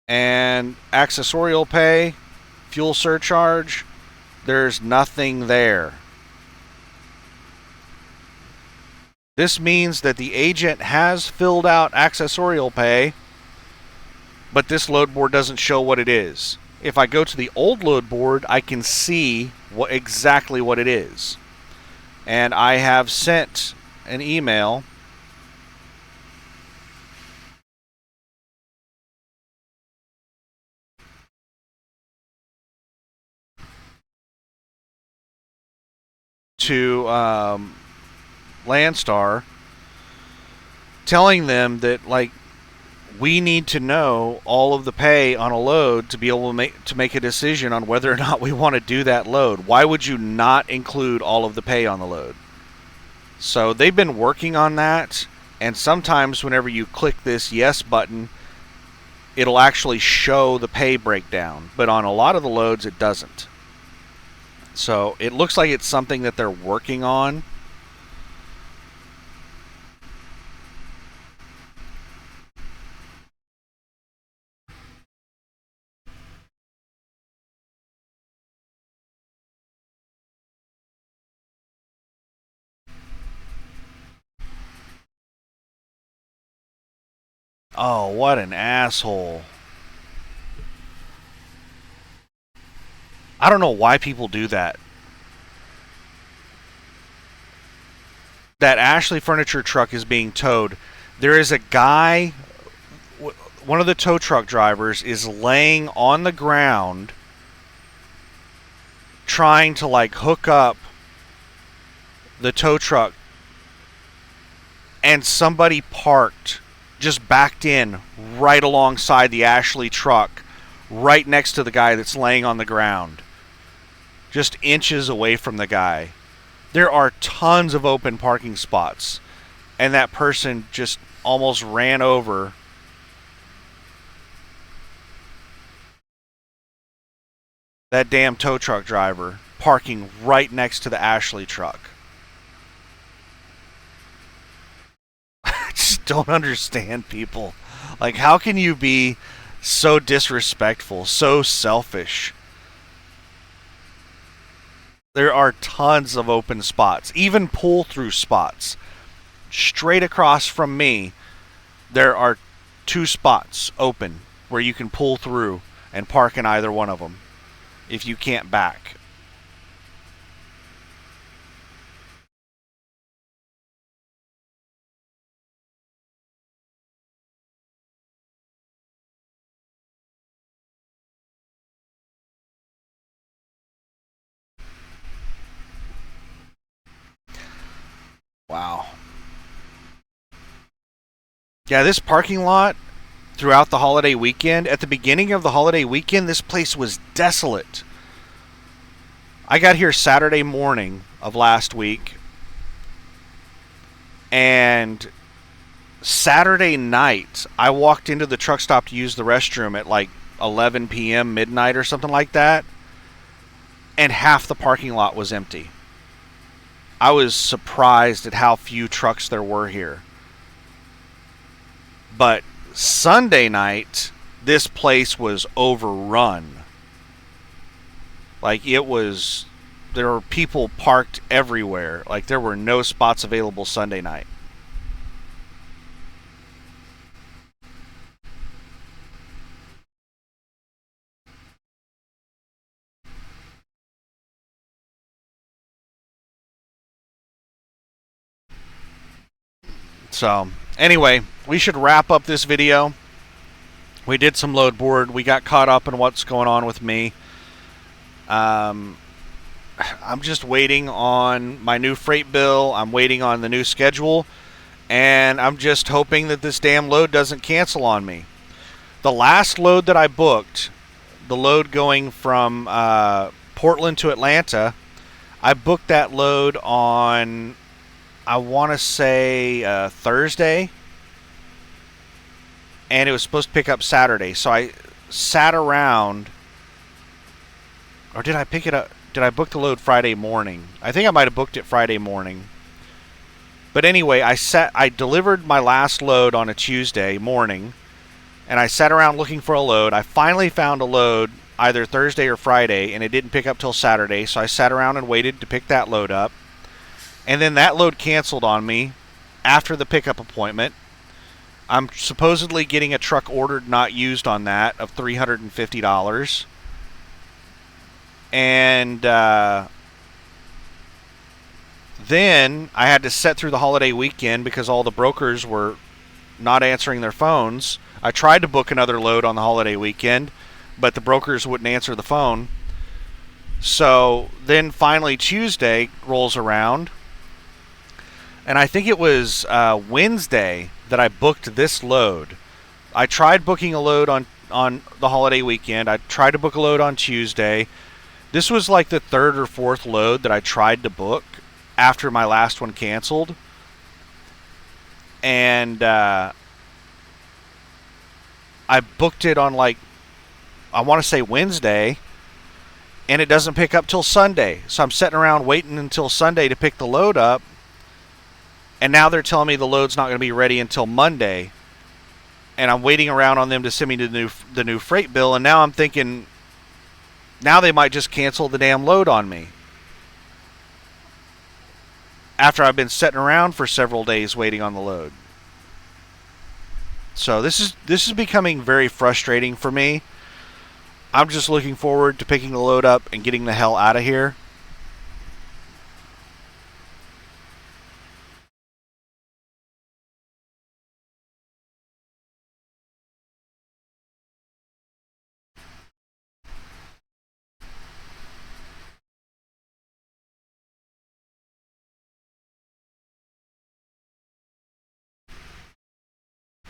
And accessorial pay, fuel surcharge, there's nothing there. This means that the agent has filled out accessorial pay, but this load board doesn't show what it is. If I go to the old load board, I can see exactly what it is. And I have sent an email to Landstar telling them that, like, we need to know all of the pay on a load to be able to make a decision on whether or not we want to do that load. Why would you not include all of the pay on the load? So they've been working on that, and sometimes whenever you click this yes button, it'll actually show the pay breakdown, but on a lot of the loads it doesn't. So it looks like it's something that they're working on. Oh, what an asshole. I don't know why people do that. That Ashley furniture truck is being towed. There is a guy, one of the tow truck drivers is laying on the ground trying to like hook up the tow truck, and somebody parked, just backed in right alongside the Ashley truck, right next to the guy that's laying on the ground, just inches away from the guy. There are tons of open parking spots, and that person just almost ran over that damn tow truck driver parking right next to the Ashley truck. I just don't understand people. Like, how can you be so disrespectful, so selfish? There are tons of open spots, even pull through spots. Straight across from me, there are 2 spots open where you can pull through and park in either one of them if you can't back. Wow. Yeah, this parking lot throughout the holiday weekend, at the beginning of the holiday weekend, this place was desolate. I got here Saturday morning of last week, and Saturday night, I walked into the truck stop to use the restroom at like 11 p.m., midnight or something like that, and half the parking lot was empty. I was surprised at how few trucks there were here. But Sunday night, this place was overrun. Like, it was, there were people parked everywhere. Like, there were no spots available Sunday night. So, anyway, we should wrap up this video. We did some load board. We got caught up in what's going on with me. I'm just waiting on my new freight bill. I'm waiting on the new schedule. And I'm just hoping that this damn load doesn't cancel on me. The last load that I booked, the load going from Portland to Atlanta, I booked that load on, I want to say, Thursday. And it was supposed to pick up Saturday. So I sat around, or did I pick it up? Did I book the load Friday morning? I think I might have booked it Friday morning. But anyway, I delivered my last load on a Tuesday morning, and I sat around looking for a load. I finally found a load either Thursday or Friday, and it didn't pick up till Saturday, so I sat around and waited to pick that load up. And then that load canceled on me after the pickup appointment. I'm supposedly getting a truck ordered, not used on that, of $350. And then I had to set through the holiday weekend because all the brokers were not answering their phones. I tried to book another load on the holiday weekend, but the brokers wouldn't answer the phone. So then finally Tuesday rolls around, and I think it was Wednesday that I booked this load. I tried booking a load on the holiday weekend. I tried to book a load on Tuesday. This was like the 3rd or 4th load that I tried to book after my last one canceled. And I booked it on, like, I want to say Wednesday. and it doesn't pick up till Sunday. So I'm sitting around waiting until Sunday to pick the load up, and now they're telling me the load's not going to be ready until Monday, and I'm waiting around on them to send me the new freight bill, and now I'm thinking, now they might just cancel the damn load on me after I've been sitting around for several days waiting on the load. So this is becoming very frustrating for me. I'm just looking forward to picking the load up and getting the hell out of here.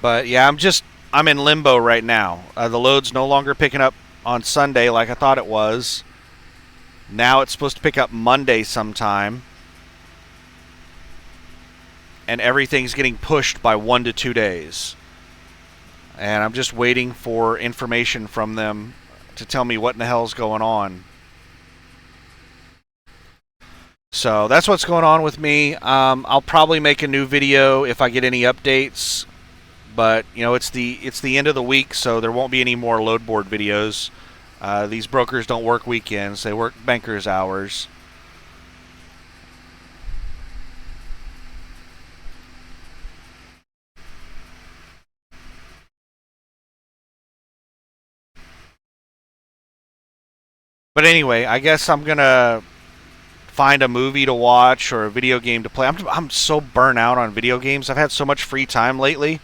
But yeah, I'm in limbo right now. The load's no longer picking up on Sunday like I thought it was. Now it's supposed to pick up Monday sometime. And everything's getting pushed by 1 to 2 days. And I'm just waiting for information from them to tell me what in the hell's going on. So that's what's going on with me. I'll probably make a new video if I get any updates. But you know, it's the end of the week, so there won't be any more load board videos. These brokers don't work weekends; they work bankers' hours. But anyway, I guess I'm gonna find a movie to watch or a video game to play. I'm so burnt out on video games. I've had so much free time lately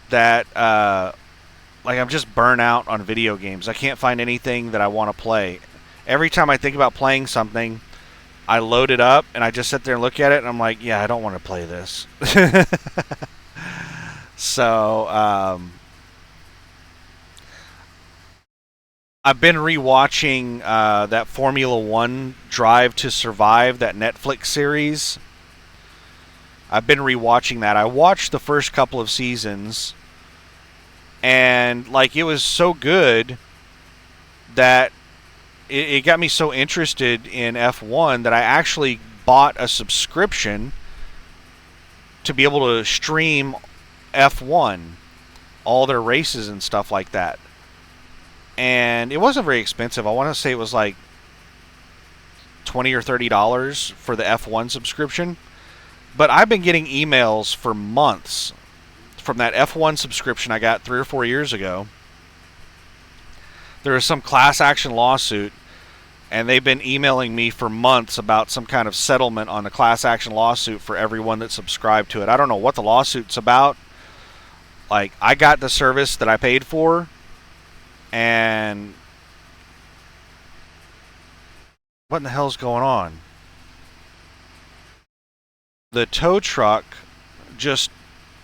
that like I'm just burnt out on video games. I can't find anything that I want to play. Every time I think about playing something, I load it up and I just sit there and look at it and I'm like, yeah, I don't want to play this. So I've been rewatching that Formula One Drive to Survive, that Netflix series. I've been rewatching that. I watched the first couple of seasons, and like it was so good that it got me so interested in F1 that I actually bought a subscription to be able to stream F1, all their races and stuff like that. And it wasn't very expensive. I want to say it was like $20 or $30 for the F1 subscription. But I've been getting emails for months from that F1 subscription I got 3 or 4 years ago. There was some class action lawsuit, and they've been emailing me for months about some kind of settlement on the class action lawsuit for everyone that subscribed to it. I don't know what the lawsuit's about. Like, I got the service that I paid for, and what in the hell's going on? The tow truck just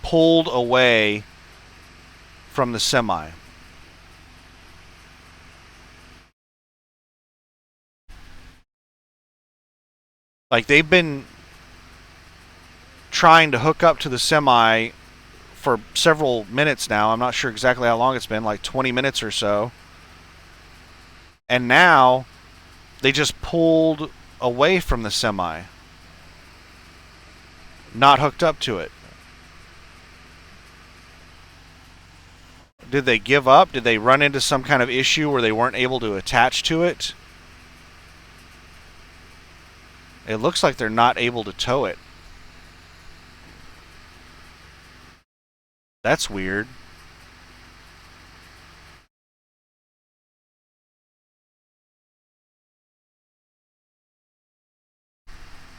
pulled away from the semi. Like, they've been trying to hook up to the semi for several minutes now. I'm not sure exactly how long it's been, like 20 minutes or so. And now they just pulled away from the semi, not hooked up to it. Did they give up? Did they run into some kind of issue where they weren't able to attach to it? It looks like they're not able to tow it. That's weird.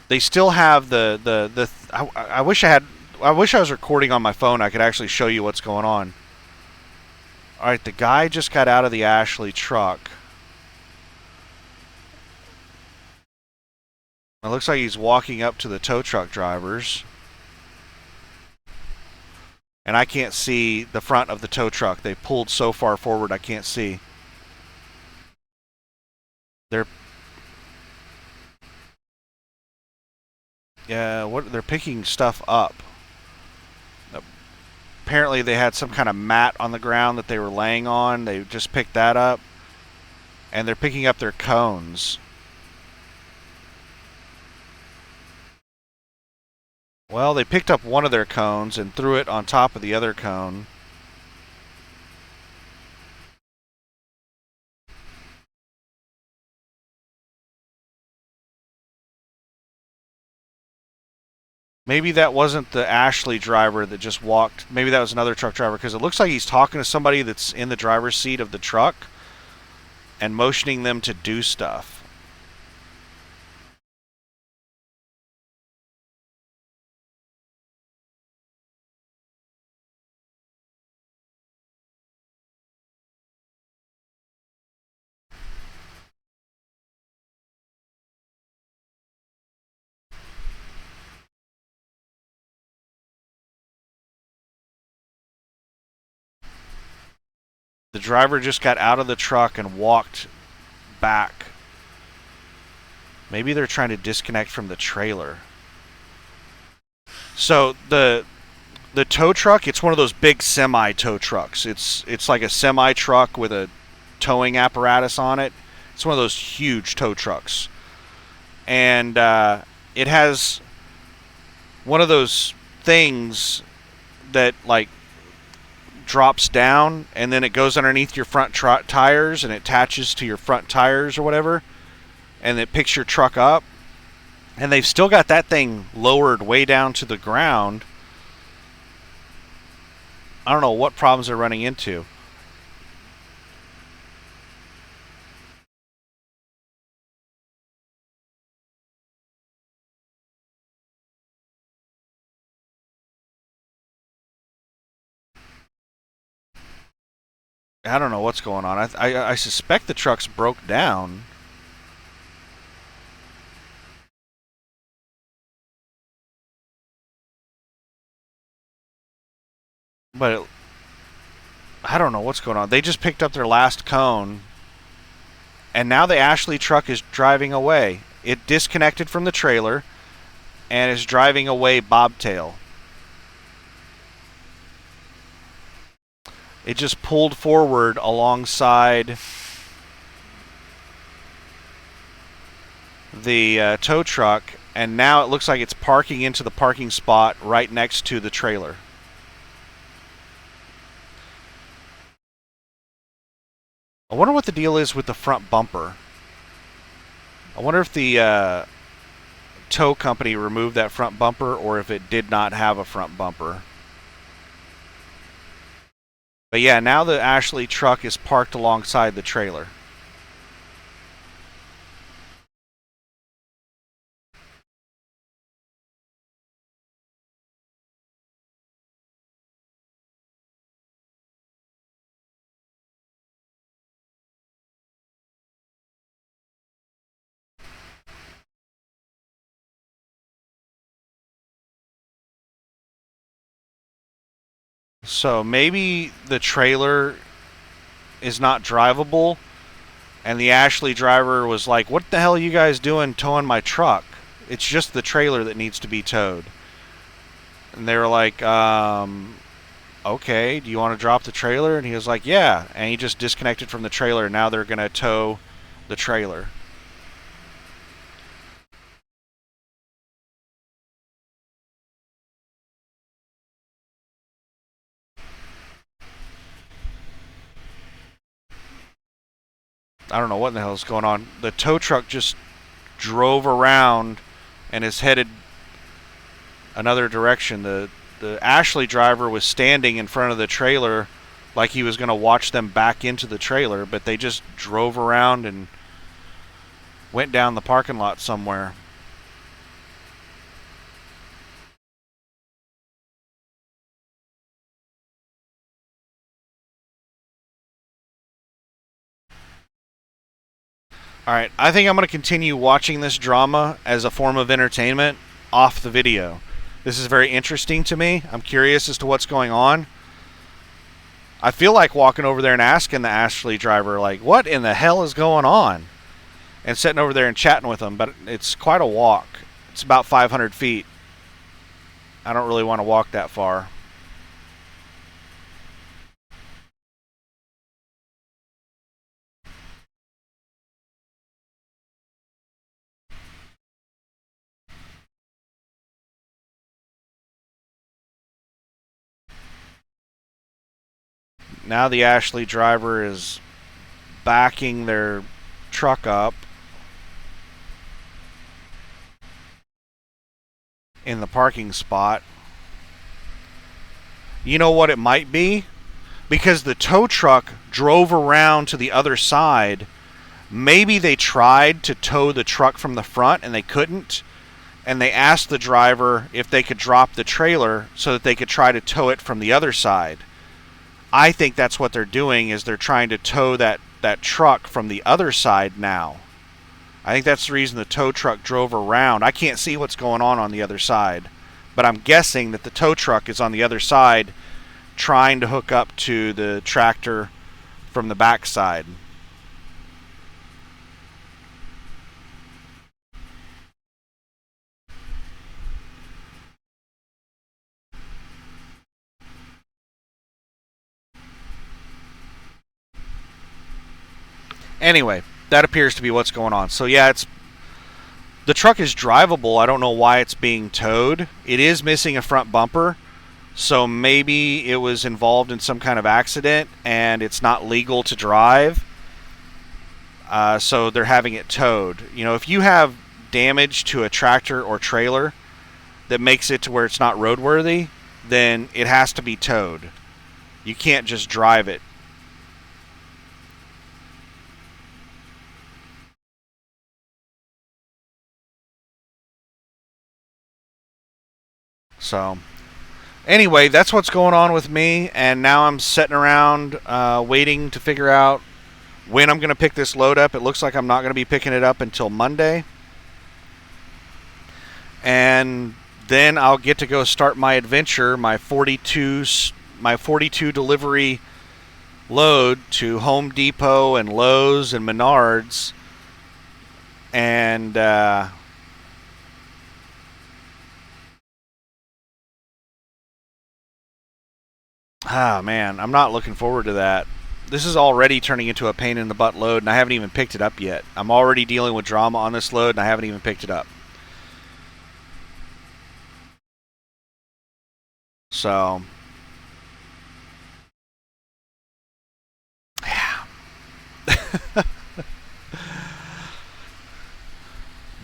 They still have I wish I was recording on my phone. I could actually show you what's going on. All right, the guy just got out of the Ashley truck. It looks like he's walking up to the tow truck drivers. And I can't see the front of the tow truck. They pulled so far forward I can't see. They're they're picking stuff up. Apparently they had some kind of mat on the ground that they were laying on. They just picked that up. and they're picking up their cones. Well, they picked up one of their cones and threw it on top of the other cone. Maybe that wasn't the Ashley driver that just walked. Maybe that was another truck driver, because it looks like he's talking to somebody that's in the driver's seat of the truck and motioning them to do stuff. The driver just got out of the truck and walked back. Maybe they're trying to disconnect from the trailer. So the tow truck, it's one of those big semi tow trucks. It's like a semi truck with a towing apparatus on it. It's one of those huge tow trucks, and it has one of those things that like drops down and then it goes underneath your front tires and it attaches to your front tires or whatever, and it picks your truck up. And they've still got that thing lowered way down to the ground. I don't know what problems they're running into. I don't know what's going on. I suspect the truck's broke down. But I don't know what's going on. They just picked up their last cone, and now the Ashley truck is driving away. It disconnected from the trailer and is driving away bobtail. It just pulled forward alongside the tow truck, and now it looks like it's parking into the parking spot right next to the trailer. I wonder what the deal is with the front bumper. I wonder if the tow company removed that front bumper or if it did not have a front bumper. But yeah, now the Ashley truck is parked alongside the trailer. So maybe the trailer is not drivable, and the Ashley driver was like, "What the hell are you guys doing towing my truck? It's just the trailer that needs to be towed." And they were like, "Okay, do you want to drop the trailer?" And he was like, "Yeah." And he just disconnected from the trailer. Now they're going to tow the trailer. I don't know what the hell is going on. The tow truck just drove around and is headed another direction. The Ashley driver was standing in front of the trailer like he was going to watch them back into the trailer, but they just drove around and went down the parking lot somewhere. Alright, I think I'm going to continue watching this drama as a form of entertainment off the video. This is very interesting to me. I'm curious as to what's going on. I feel like walking over there and asking the Ashley driver, like, what in the hell is going on? And sitting over there and chatting with them, but it's quite a walk. It's about 500 feet. I don't really want to walk that far. Now the Ashley driver is backing their truck up in the parking spot. You know what it might be? Because the tow truck drove around to the other side. Maybe they tried to tow the truck from the front and they couldn't. And they asked the driver if they could drop the trailer so that they could try to tow it from the other side. I think that's what they're doing, is they're trying to tow that truck from the other side now. I think that's the reason the tow truck drove around. I can't see what's going on the other side, but I'm guessing that the tow truck is on the other side trying to hook up to the tractor from the back side. Anyway, that appears to be what's going on. So yeah, the truck is drivable. I don't know why it's being towed. It is missing a front bumper, so maybe it was involved in some kind of accident and it's not legal to drive. So they're having it towed. You know, if you have damage to a tractor or trailer that makes it to where it's not roadworthy, then it has to be towed. You can't just drive it. So, anyway, that's what's going on with me, and now I'm sitting around waiting to figure out when I'm going to pick this load up. It looks like I'm not going to be picking it up until Monday. And then I'll get to go start my adventure, my 42 delivery load to Home Depot and Lowe's and Menards. And man, I'm not looking forward to that. This is already turning into a pain in the butt load, and I haven't even picked it up yet. I'm already dealing with drama on this load, and I haven't even picked it up. So, yeah.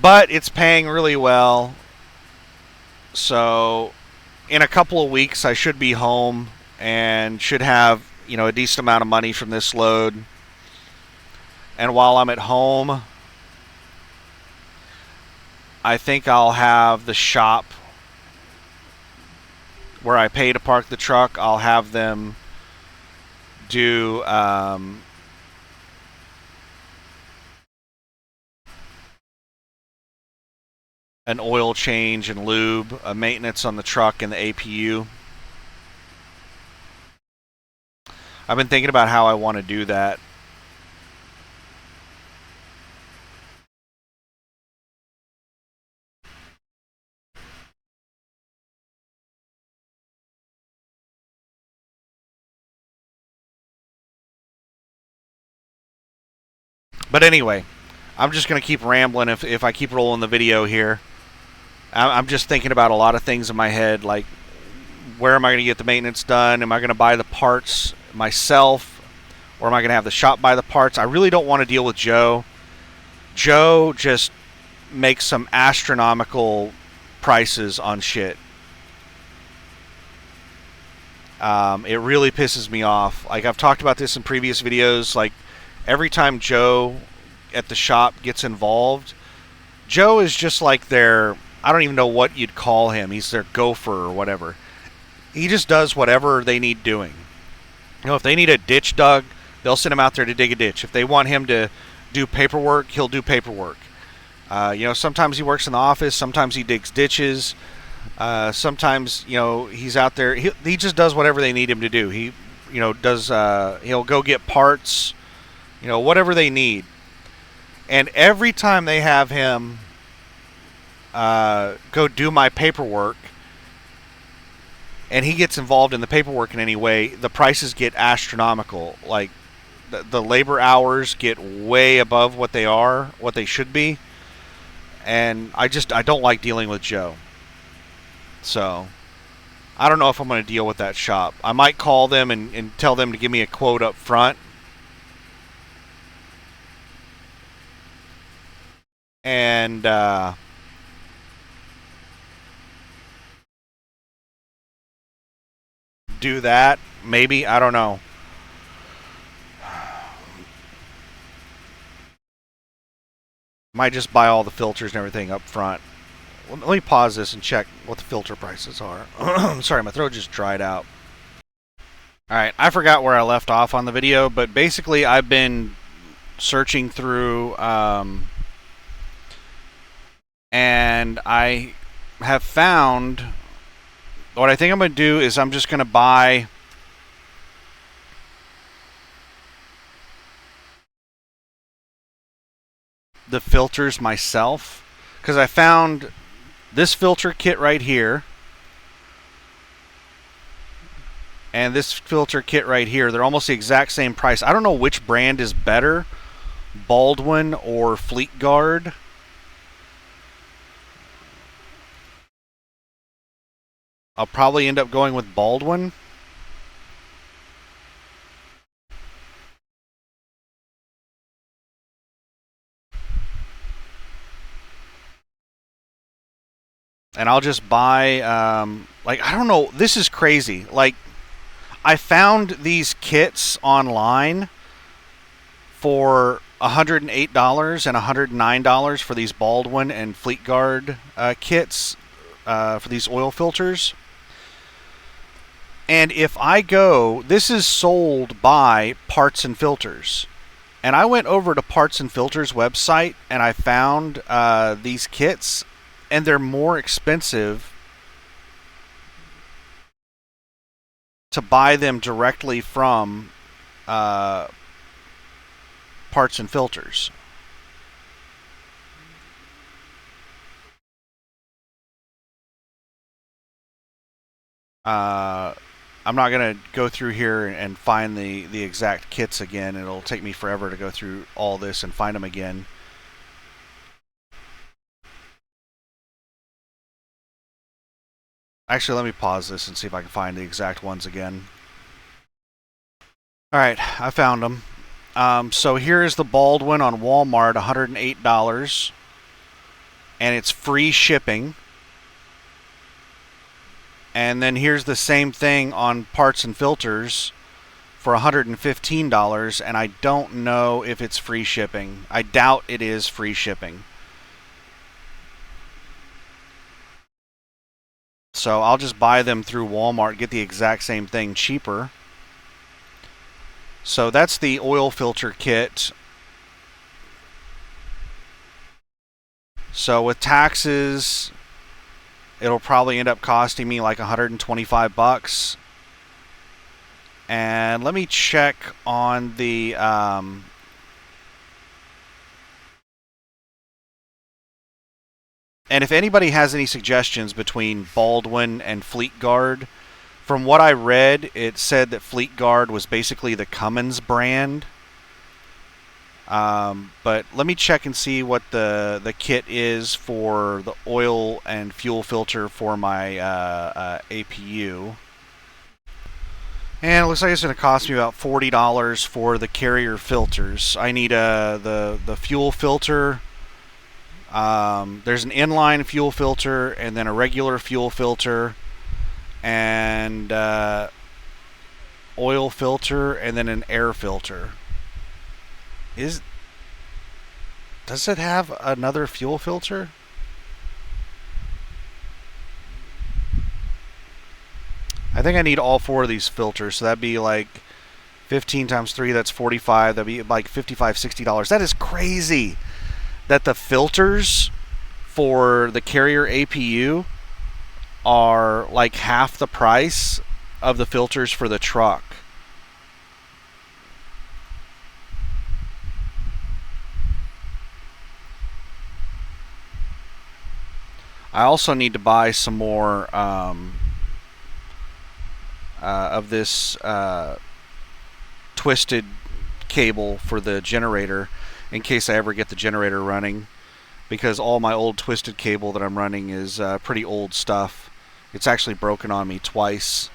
But it's paying really well. So, in a couple of weeks, I should be home and should have, a decent amount of money from this load. And while I'm at home, I think I'll have the shop where I pay to park the truck. I'll have them do an oil change and lube, a maintenance on the truck and the APU. I've been thinking about how I want to do that. But anyway, I'm just going to keep rambling if I keep rolling the video here. I'm just thinking about a lot of things in my head, like where am I going to get the maintenance done? Am I going to buy the parts myself, or am I going to have the shop buy the parts? I really don't want to deal with Joe. Joe just makes some astronomical prices on shit. It really pisses me off. Like, I've talked about this in previous videos. Like, every time Joe at the shop gets involved, Joe is just like their, I don't even know what you'd call him. He's their gopher or whatever. He just does whatever they need doing. If they need a ditch dug, they'll send him out there to dig a ditch. If they want him to do paperwork, he'll do paperwork. Sometimes he works in the office. Sometimes he digs ditches. Sometimes, he's out there. He just does whatever they need him to do. He, he'll go get parts, whatever they need. And every time they have him go do my paperwork, and he gets involved in the paperwork in any way, the prices get astronomical. Like, the labor hours get way above what they should be. And I don't like dealing with Joe. So, I don't know if I'm going to deal with that shop. I might call them and tell them to give me a quote up front. And do that. Maybe. I don't know. Might just buy all the filters and everything up front. Let me pause this and check what the filter prices are. Sorry, my throat just dried out. Alright, I forgot where I left off on the video, but basically I've been searching through, and I have found what I think I'm going to do is I'm just going to buy the filters myself, because I found this filter kit right here and this filter kit right here. They're almost the exact same price. I don't know which brand is better, Baldwin or Fleet Guard. I'll probably end up going with Baldwin. And I'll just buy, like, I don't know, this is crazy. Like, I found these kits online for $108 and $109 for these Baldwin and Fleet Guard kits for these oil filters. And if I go, this is sold by Parts and Filters. And I went over to Parts and Filters website and I found these kits, and they're more expensive to buy them directly from Parts and Filters. I'm not going to go through here and find the exact kits again. It'll take me forever to go through all this and find them again. Actually, let me pause this and see if I can find the exact ones again. Alright, I found them. So here's the Baldwin on Walmart, $108. And it's free shipping. And then here's the same thing on Parts and Filters for $115, and I don't know if it's free shipping. I doubt it is free shipping. So I'll just buy them through Walmart, get the exact same thing cheaper. So that's the oil filter kit. So with taxes, it'll probably end up costing me like $125. And let me check on the and if anybody has any suggestions between Baldwin and Fleet Guard, from what I read, it said that Fleet Guard was basically the Cummins brand. But let me check and see what the kit is for the oil and fuel filter for my APU. And it looks like it's going to cost me about $40 for the carrier filters. I need the fuel filter. There's an inline fuel filter and then a regular fuel filter and oil filter and then an air filter. Does it have another fuel filter? I think I need all four of these filters, so that'd be like 15 times 3, that's 45. That'd be like $55, $60. That is crazy that the filters for the carrier APU are like half the price of the filters for the truck. I also need to buy some more of this twisted cable for the generator in case I ever get the generator running, because all my old twisted cable that I'm running is pretty old stuff It's actually broken on me twice.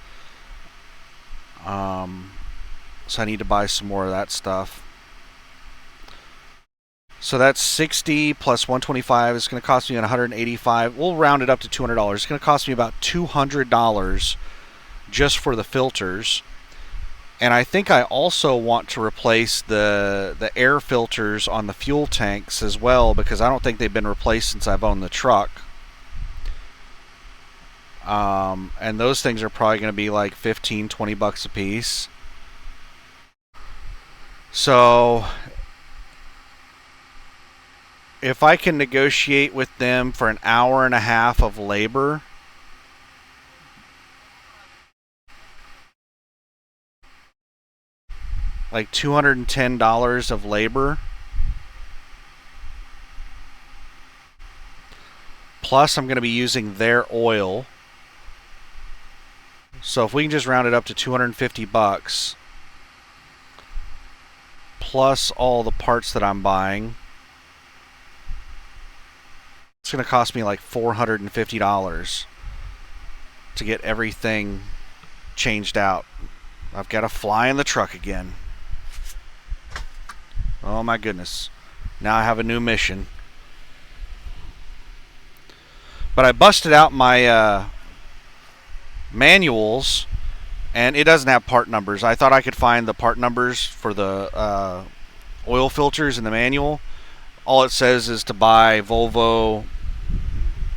So I need to buy some more of that stuff. So that's 60 plus 125 is going to cost me $185. We'll round it up to $200. It's going to cost me about $200 just for the filters. And I think I also want to replace the air filters on the fuel tanks as well, because I don't think they've been replaced since I've owned the truck. And those things are probably going to be like 15, 20 bucks a piece. So if I can negotiate with them for an hour and a half of labor, like $210 of labor, plus I'm going to be using their oil. So if we can just round it up to 250 bucks, plus all the parts that I'm buying, it's going to cost me like $450 to get everything changed out. I've got to fly in the truck again. Oh my goodness. Now I have a new mission. But I busted out my manuals, and it doesn't have part numbers. I thought I could find the part numbers for the oil filters in the manual. All it says is to buy Volvo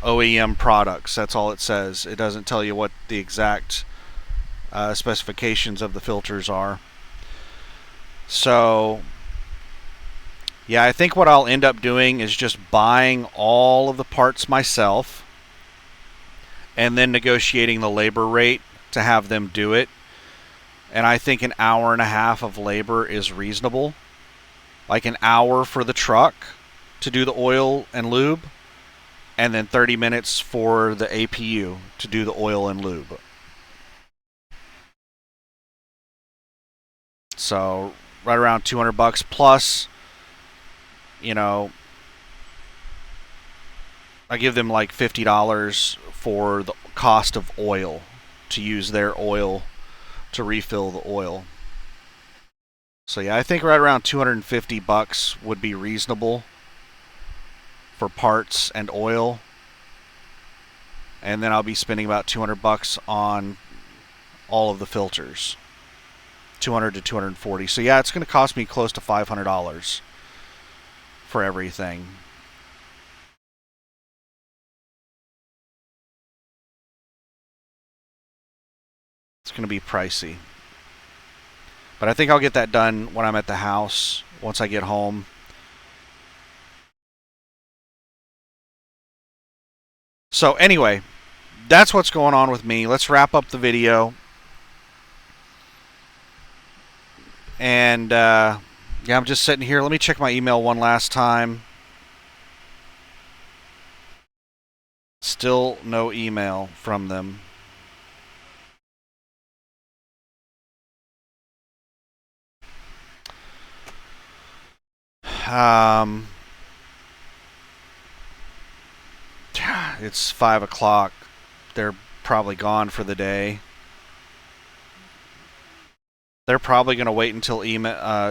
OEM products. That's all it says. It doesn't tell you what the exact specifications of the filters are. So yeah, I think what I'll end up doing is just buying all of the parts myself and then negotiating the labor rate to have them do it. And I think an hour and a half of labor is reasonable. Like an hour for the truck to do the oil and lube, and then 30 minutes for the APU to do the oil and lube. So right around 200 bucks plus, you know, I give them like $50 for the cost of oil, to use their oil to refill the oil. So yeah, I think right around 250 bucks would be reasonable for parts and oil. And then I'll be spending about 200 bucks on all of the filters. 200 to 240. So yeah, it's going to cost me close to $500 for everything. It's going to be pricey. But I think I'll get that done when I'm at the house, once I get home. So anyway, that's what's going on with me. Let's wrap up the video. And yeah, I'm just sitting here. Let me check my email one last time. Still no email from them. It's 5 o'clock. They're probably gone for the day. They're probably going to wait until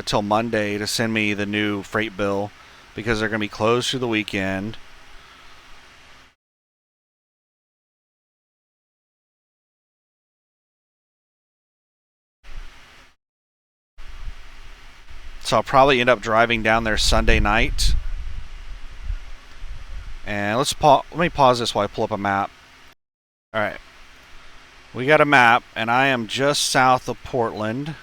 till Monday to send me the new freight bill, because they're going to be closed through the weekend. So I'll probably end up driving down there Sunday night. And let me pause this while I pull up a map. All right. We got a map, and I am just south of Portland.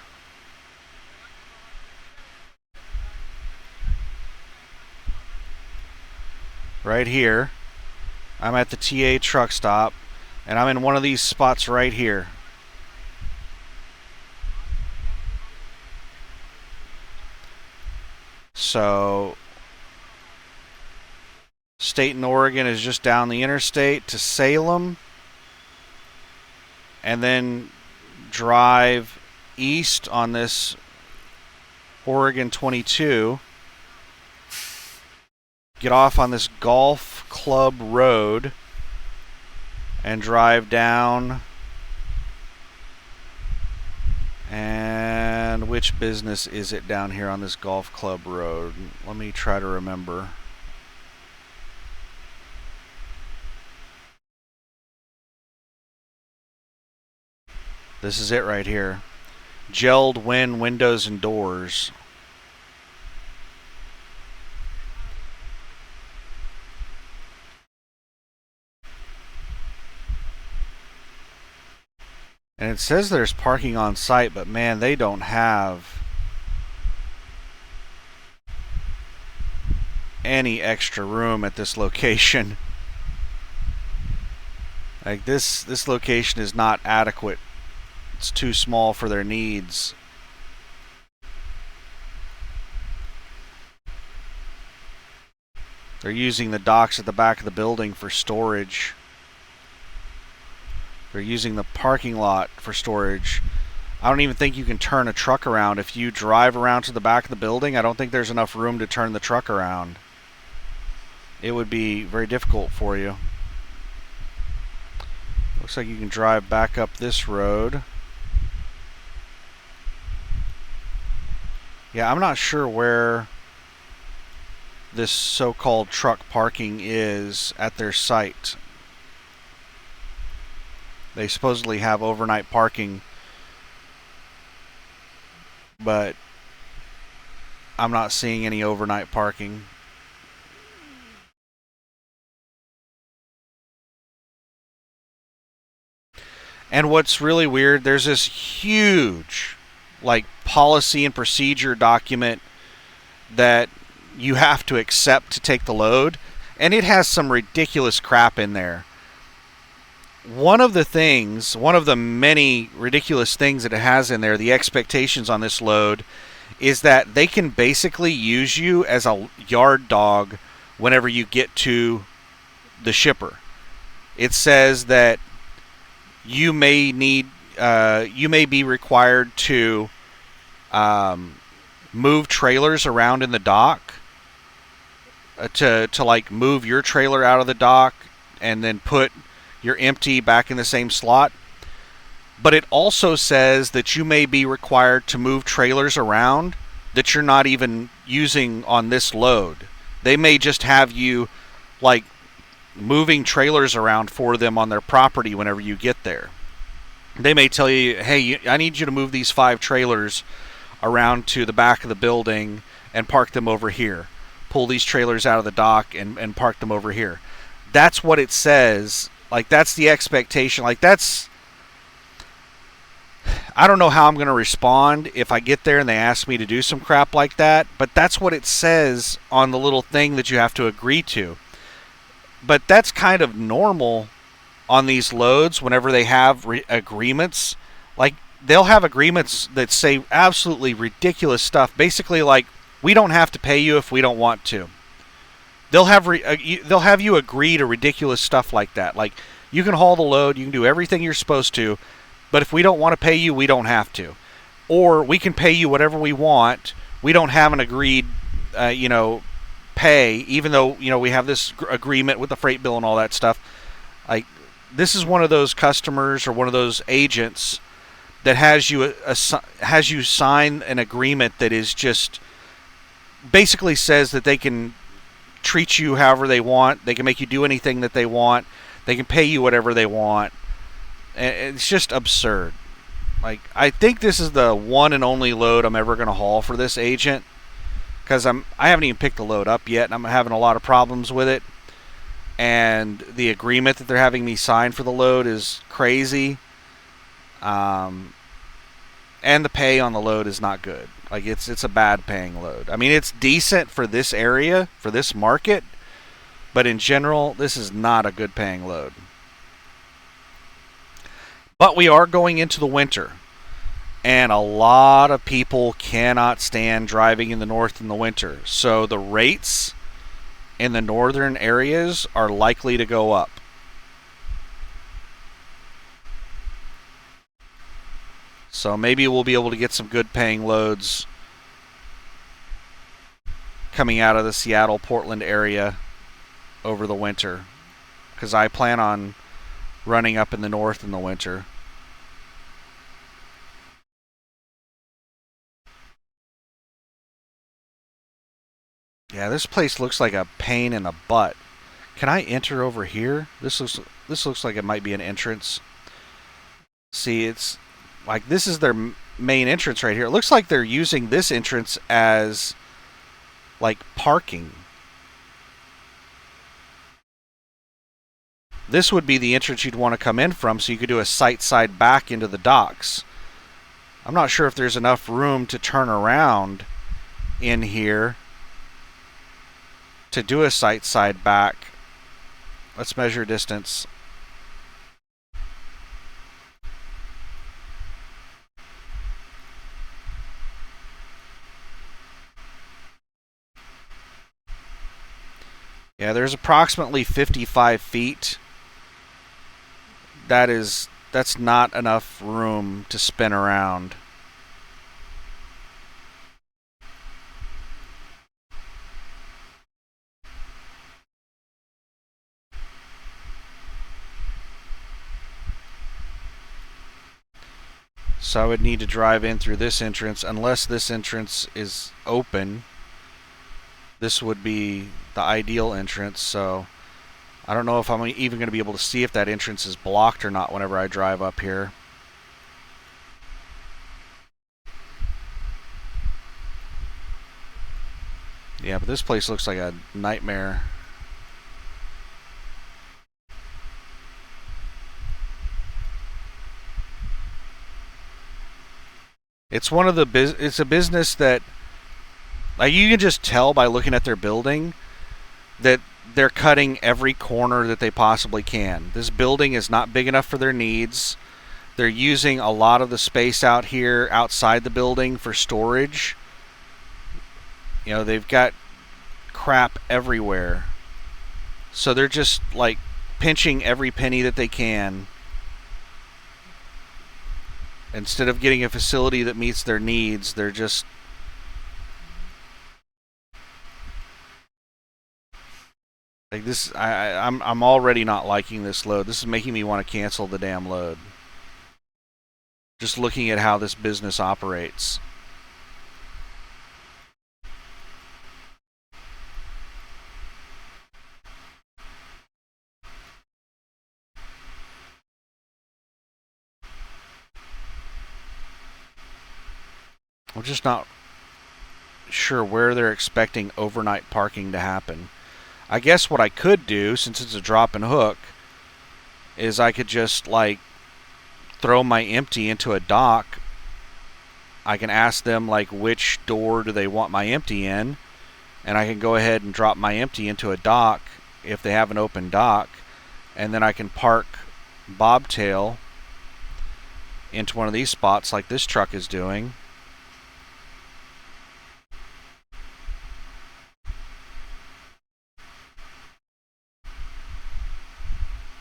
Right here. I'm at the TA truck stop, and I'm in one of these spots right here. So Staten, Oregon is just down the interstate to Salem, and then drive east on this Oregon 22, get off on this golf club road, and drive down. And which business is it down here on this golf club road? Let me try to remember. This is it right here. Gelled Win Windows and Doors. And it says there's parking on site, but man, they don't have any extra room at this location. Like this location is not adequate. It's too small for their needs. They're using the docks at the back of the building for storage. They're using the parking lot for storage. I don't even think you can turn a truck around. If you drive around to the back of the building, I don't think there's enough room to turn the truck around. It would be very difficult for you. Looks like you can drive back up this road. Yeah, I'm not sure where this so-called truck parking is at their site. They supposedly have overnight parking, but I'm not seeing any overnight parking. And what's really weird, there's this huge policy and procedure document that you have to accept to take the load, and it has some ridiculous crap in there. One of the many ridiculous things that it has in there, the expectations on this load, is that they can basically use you as a yard dog whenever you get to the shipper. It says that you may be required to move trailers around in the dock, to move your trailer out of the dock and then put your empty back in the same slot. But it also says that you may be required to move trailers around that you're not even using on this load. They may just have you moving trailers around for them on their property whenever you get there. They may tell you, hey, I need you to move these 5 trailers around to the back of the building and park them over here. Pull these trailers out of the dock and park them over here. That's what it says. That's the expectation. I don't know how I'm going to respond if I get there and they ask me to do some crap like that, but that's what it says on the little thing that you have to agree to. But that's kind of normal on these loads whenever they have agreements. They'll have agreements that say absolutely ridiculous stuff. Basically, we don't have to pay you if we don't want to. They'll have you agree to ridiculous stuff like that. You can haul the load, you can do everything you're supposed to, but if we don't want to pay you, we don't have to. Or we can pay you whatever we want. We don't have an agreed, pay, even though we have this agreement with the freight bill and all that stuff. This is one of those customers or one of those agents that has you sign an agreement that is just basically says that they can treat you however they want. They can make you do anything that they want. They can pay you whatever they want. And it's just absurd. I think this is the one and only load I'm ever going to haul for this agent, because I haven't even picked the load up yet, and I'm having a lot of problems with it. And the agreement that they're having me sign for the load is crazy. And the pay on the load is not good. It's a bad paying load. I mean, it's decent for this area, for this market, but in general, this is not a good paying load. But we are going into the winter, and a lot of people cannot stand driving in the north in the winter. So the rates in the northern areas are likely to go up. So maybe we'll be able to get some good paying loads coming out of the Seattle, Portland area over the winter, because I plan on running up in the north in the winter. Yeah, this place looks like a pain in the butt. Can I enter over here? This looks like it might be an entrance. See, it's like this is their main entrance right here. It looks like they're using this entrance as like parking. This would be the entrance you'd want to come in from, so you could do a sight side back into the docks. I'm not sure if there's enough room to turn around in here to do a sight side back. Let's measure distance. Yeah, there's approximately 55 feet. That's not enough room to spin around. So I would need to drive in through this entrance. Unless this entrance is open, this would be the ideal entrance. So I don't know if I'm even going to be able to see if that entrance is blocked or not whenever I drive up here. Yeah, but this place looks like a nightmare. It's one of the it's a business that, like, you can just tell by looking at their building that they're cutting every corner that they possibly can. This building is not big enough for their needs. They're using a lot of the space out here outside the building for storage. You know, they've got crap everywhere. So they're just like pinching every penny that they can. Instead of getting a facility that meets their needs, they're just like this. I'm already not liking this load. This is making me want to cancel the damn load. Just looking at how this business operates. I'm just not sure where they're expecting overnight parking to happen. I guess what I could do, since it's a drop and hook, is I could just like throw my empty into a dock. I can ask them like which door do they want my empty in, and I can go ahead and drop my empty into a dock if they have an open dock, and then I can park bobtail into one of these spots like this truck is doing.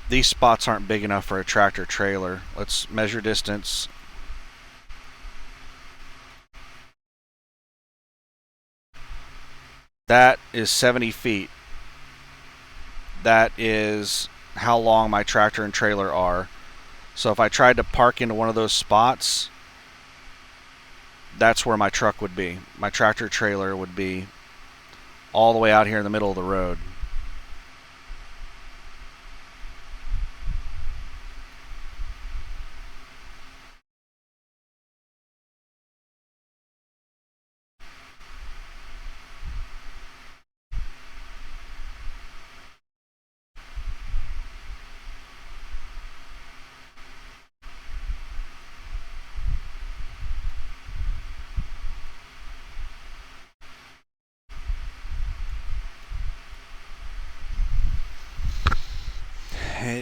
These spots aren't big enough for a tractor trailer. Let's measure distance. That is 70 feet. That is how long my tractor and trailer are. So if I tried to park into one of those spots, that's where my truck would be. My tractor trailer would be all the way out here in the middle of the road.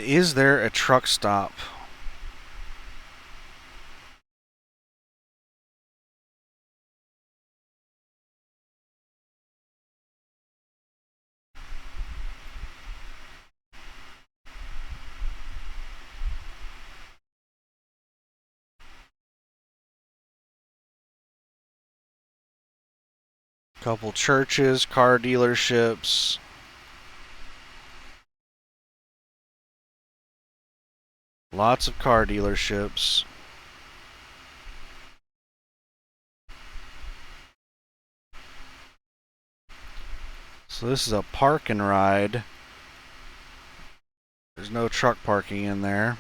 Is there a truck stop? Couple churches, car dealerships. Lots of car dealerships. So this is a park and ride. There's no truck parking in there.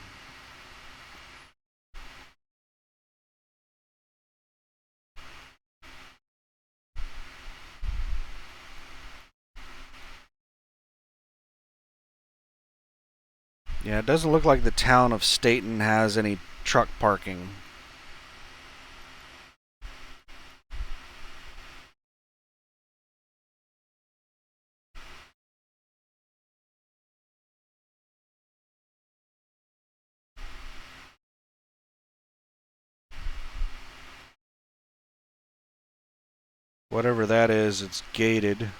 Yeah, it doesn't look like the town of Staten has any truck parking. Whatever that is, it's gated.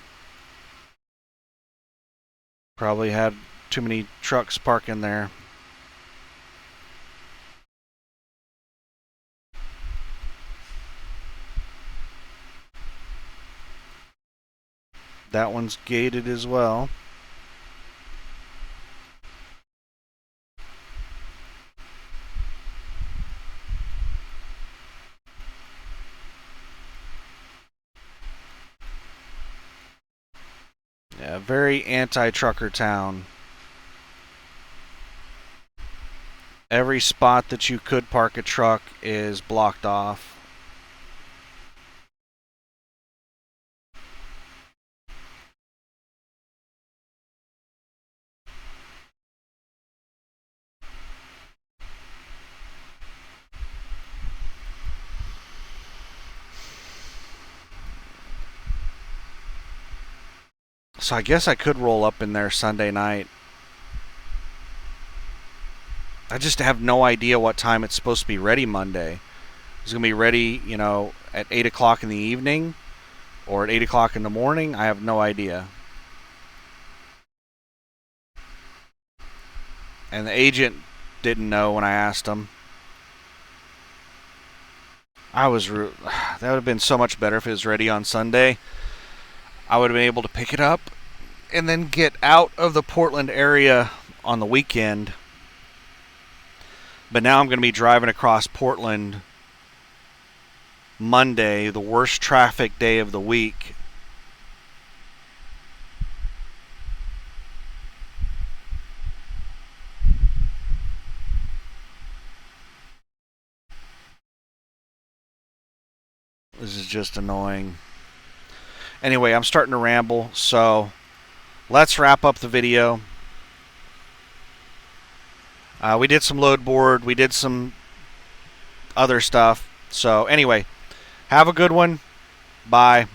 Probably had too many trucks parking there. That one's gated as well. Yeah, very anti-trucker town. Every spot that you could park a truck is blocked off. So I guess I could roll up in there Sunday night. I just have no idea what time it's supposed to be ready Monday. It's going to be ready, at 8 o'clock in the evening or at 8 o'clock in the morning. I have no idea. And the agent didn't know when I asked him. That would have been so much better if it was ready on Sunday. I would have been able to pick it up and then get out of the Portland area on the weekend. But now I'm going to be driving across Portland Monday, the worst traffic day of the week. This is just annoying. Anyway, I'm starting to ramble, so let's wrap up the video. We did some load board. We did some other stuff. So anyway, have a good one. Bye.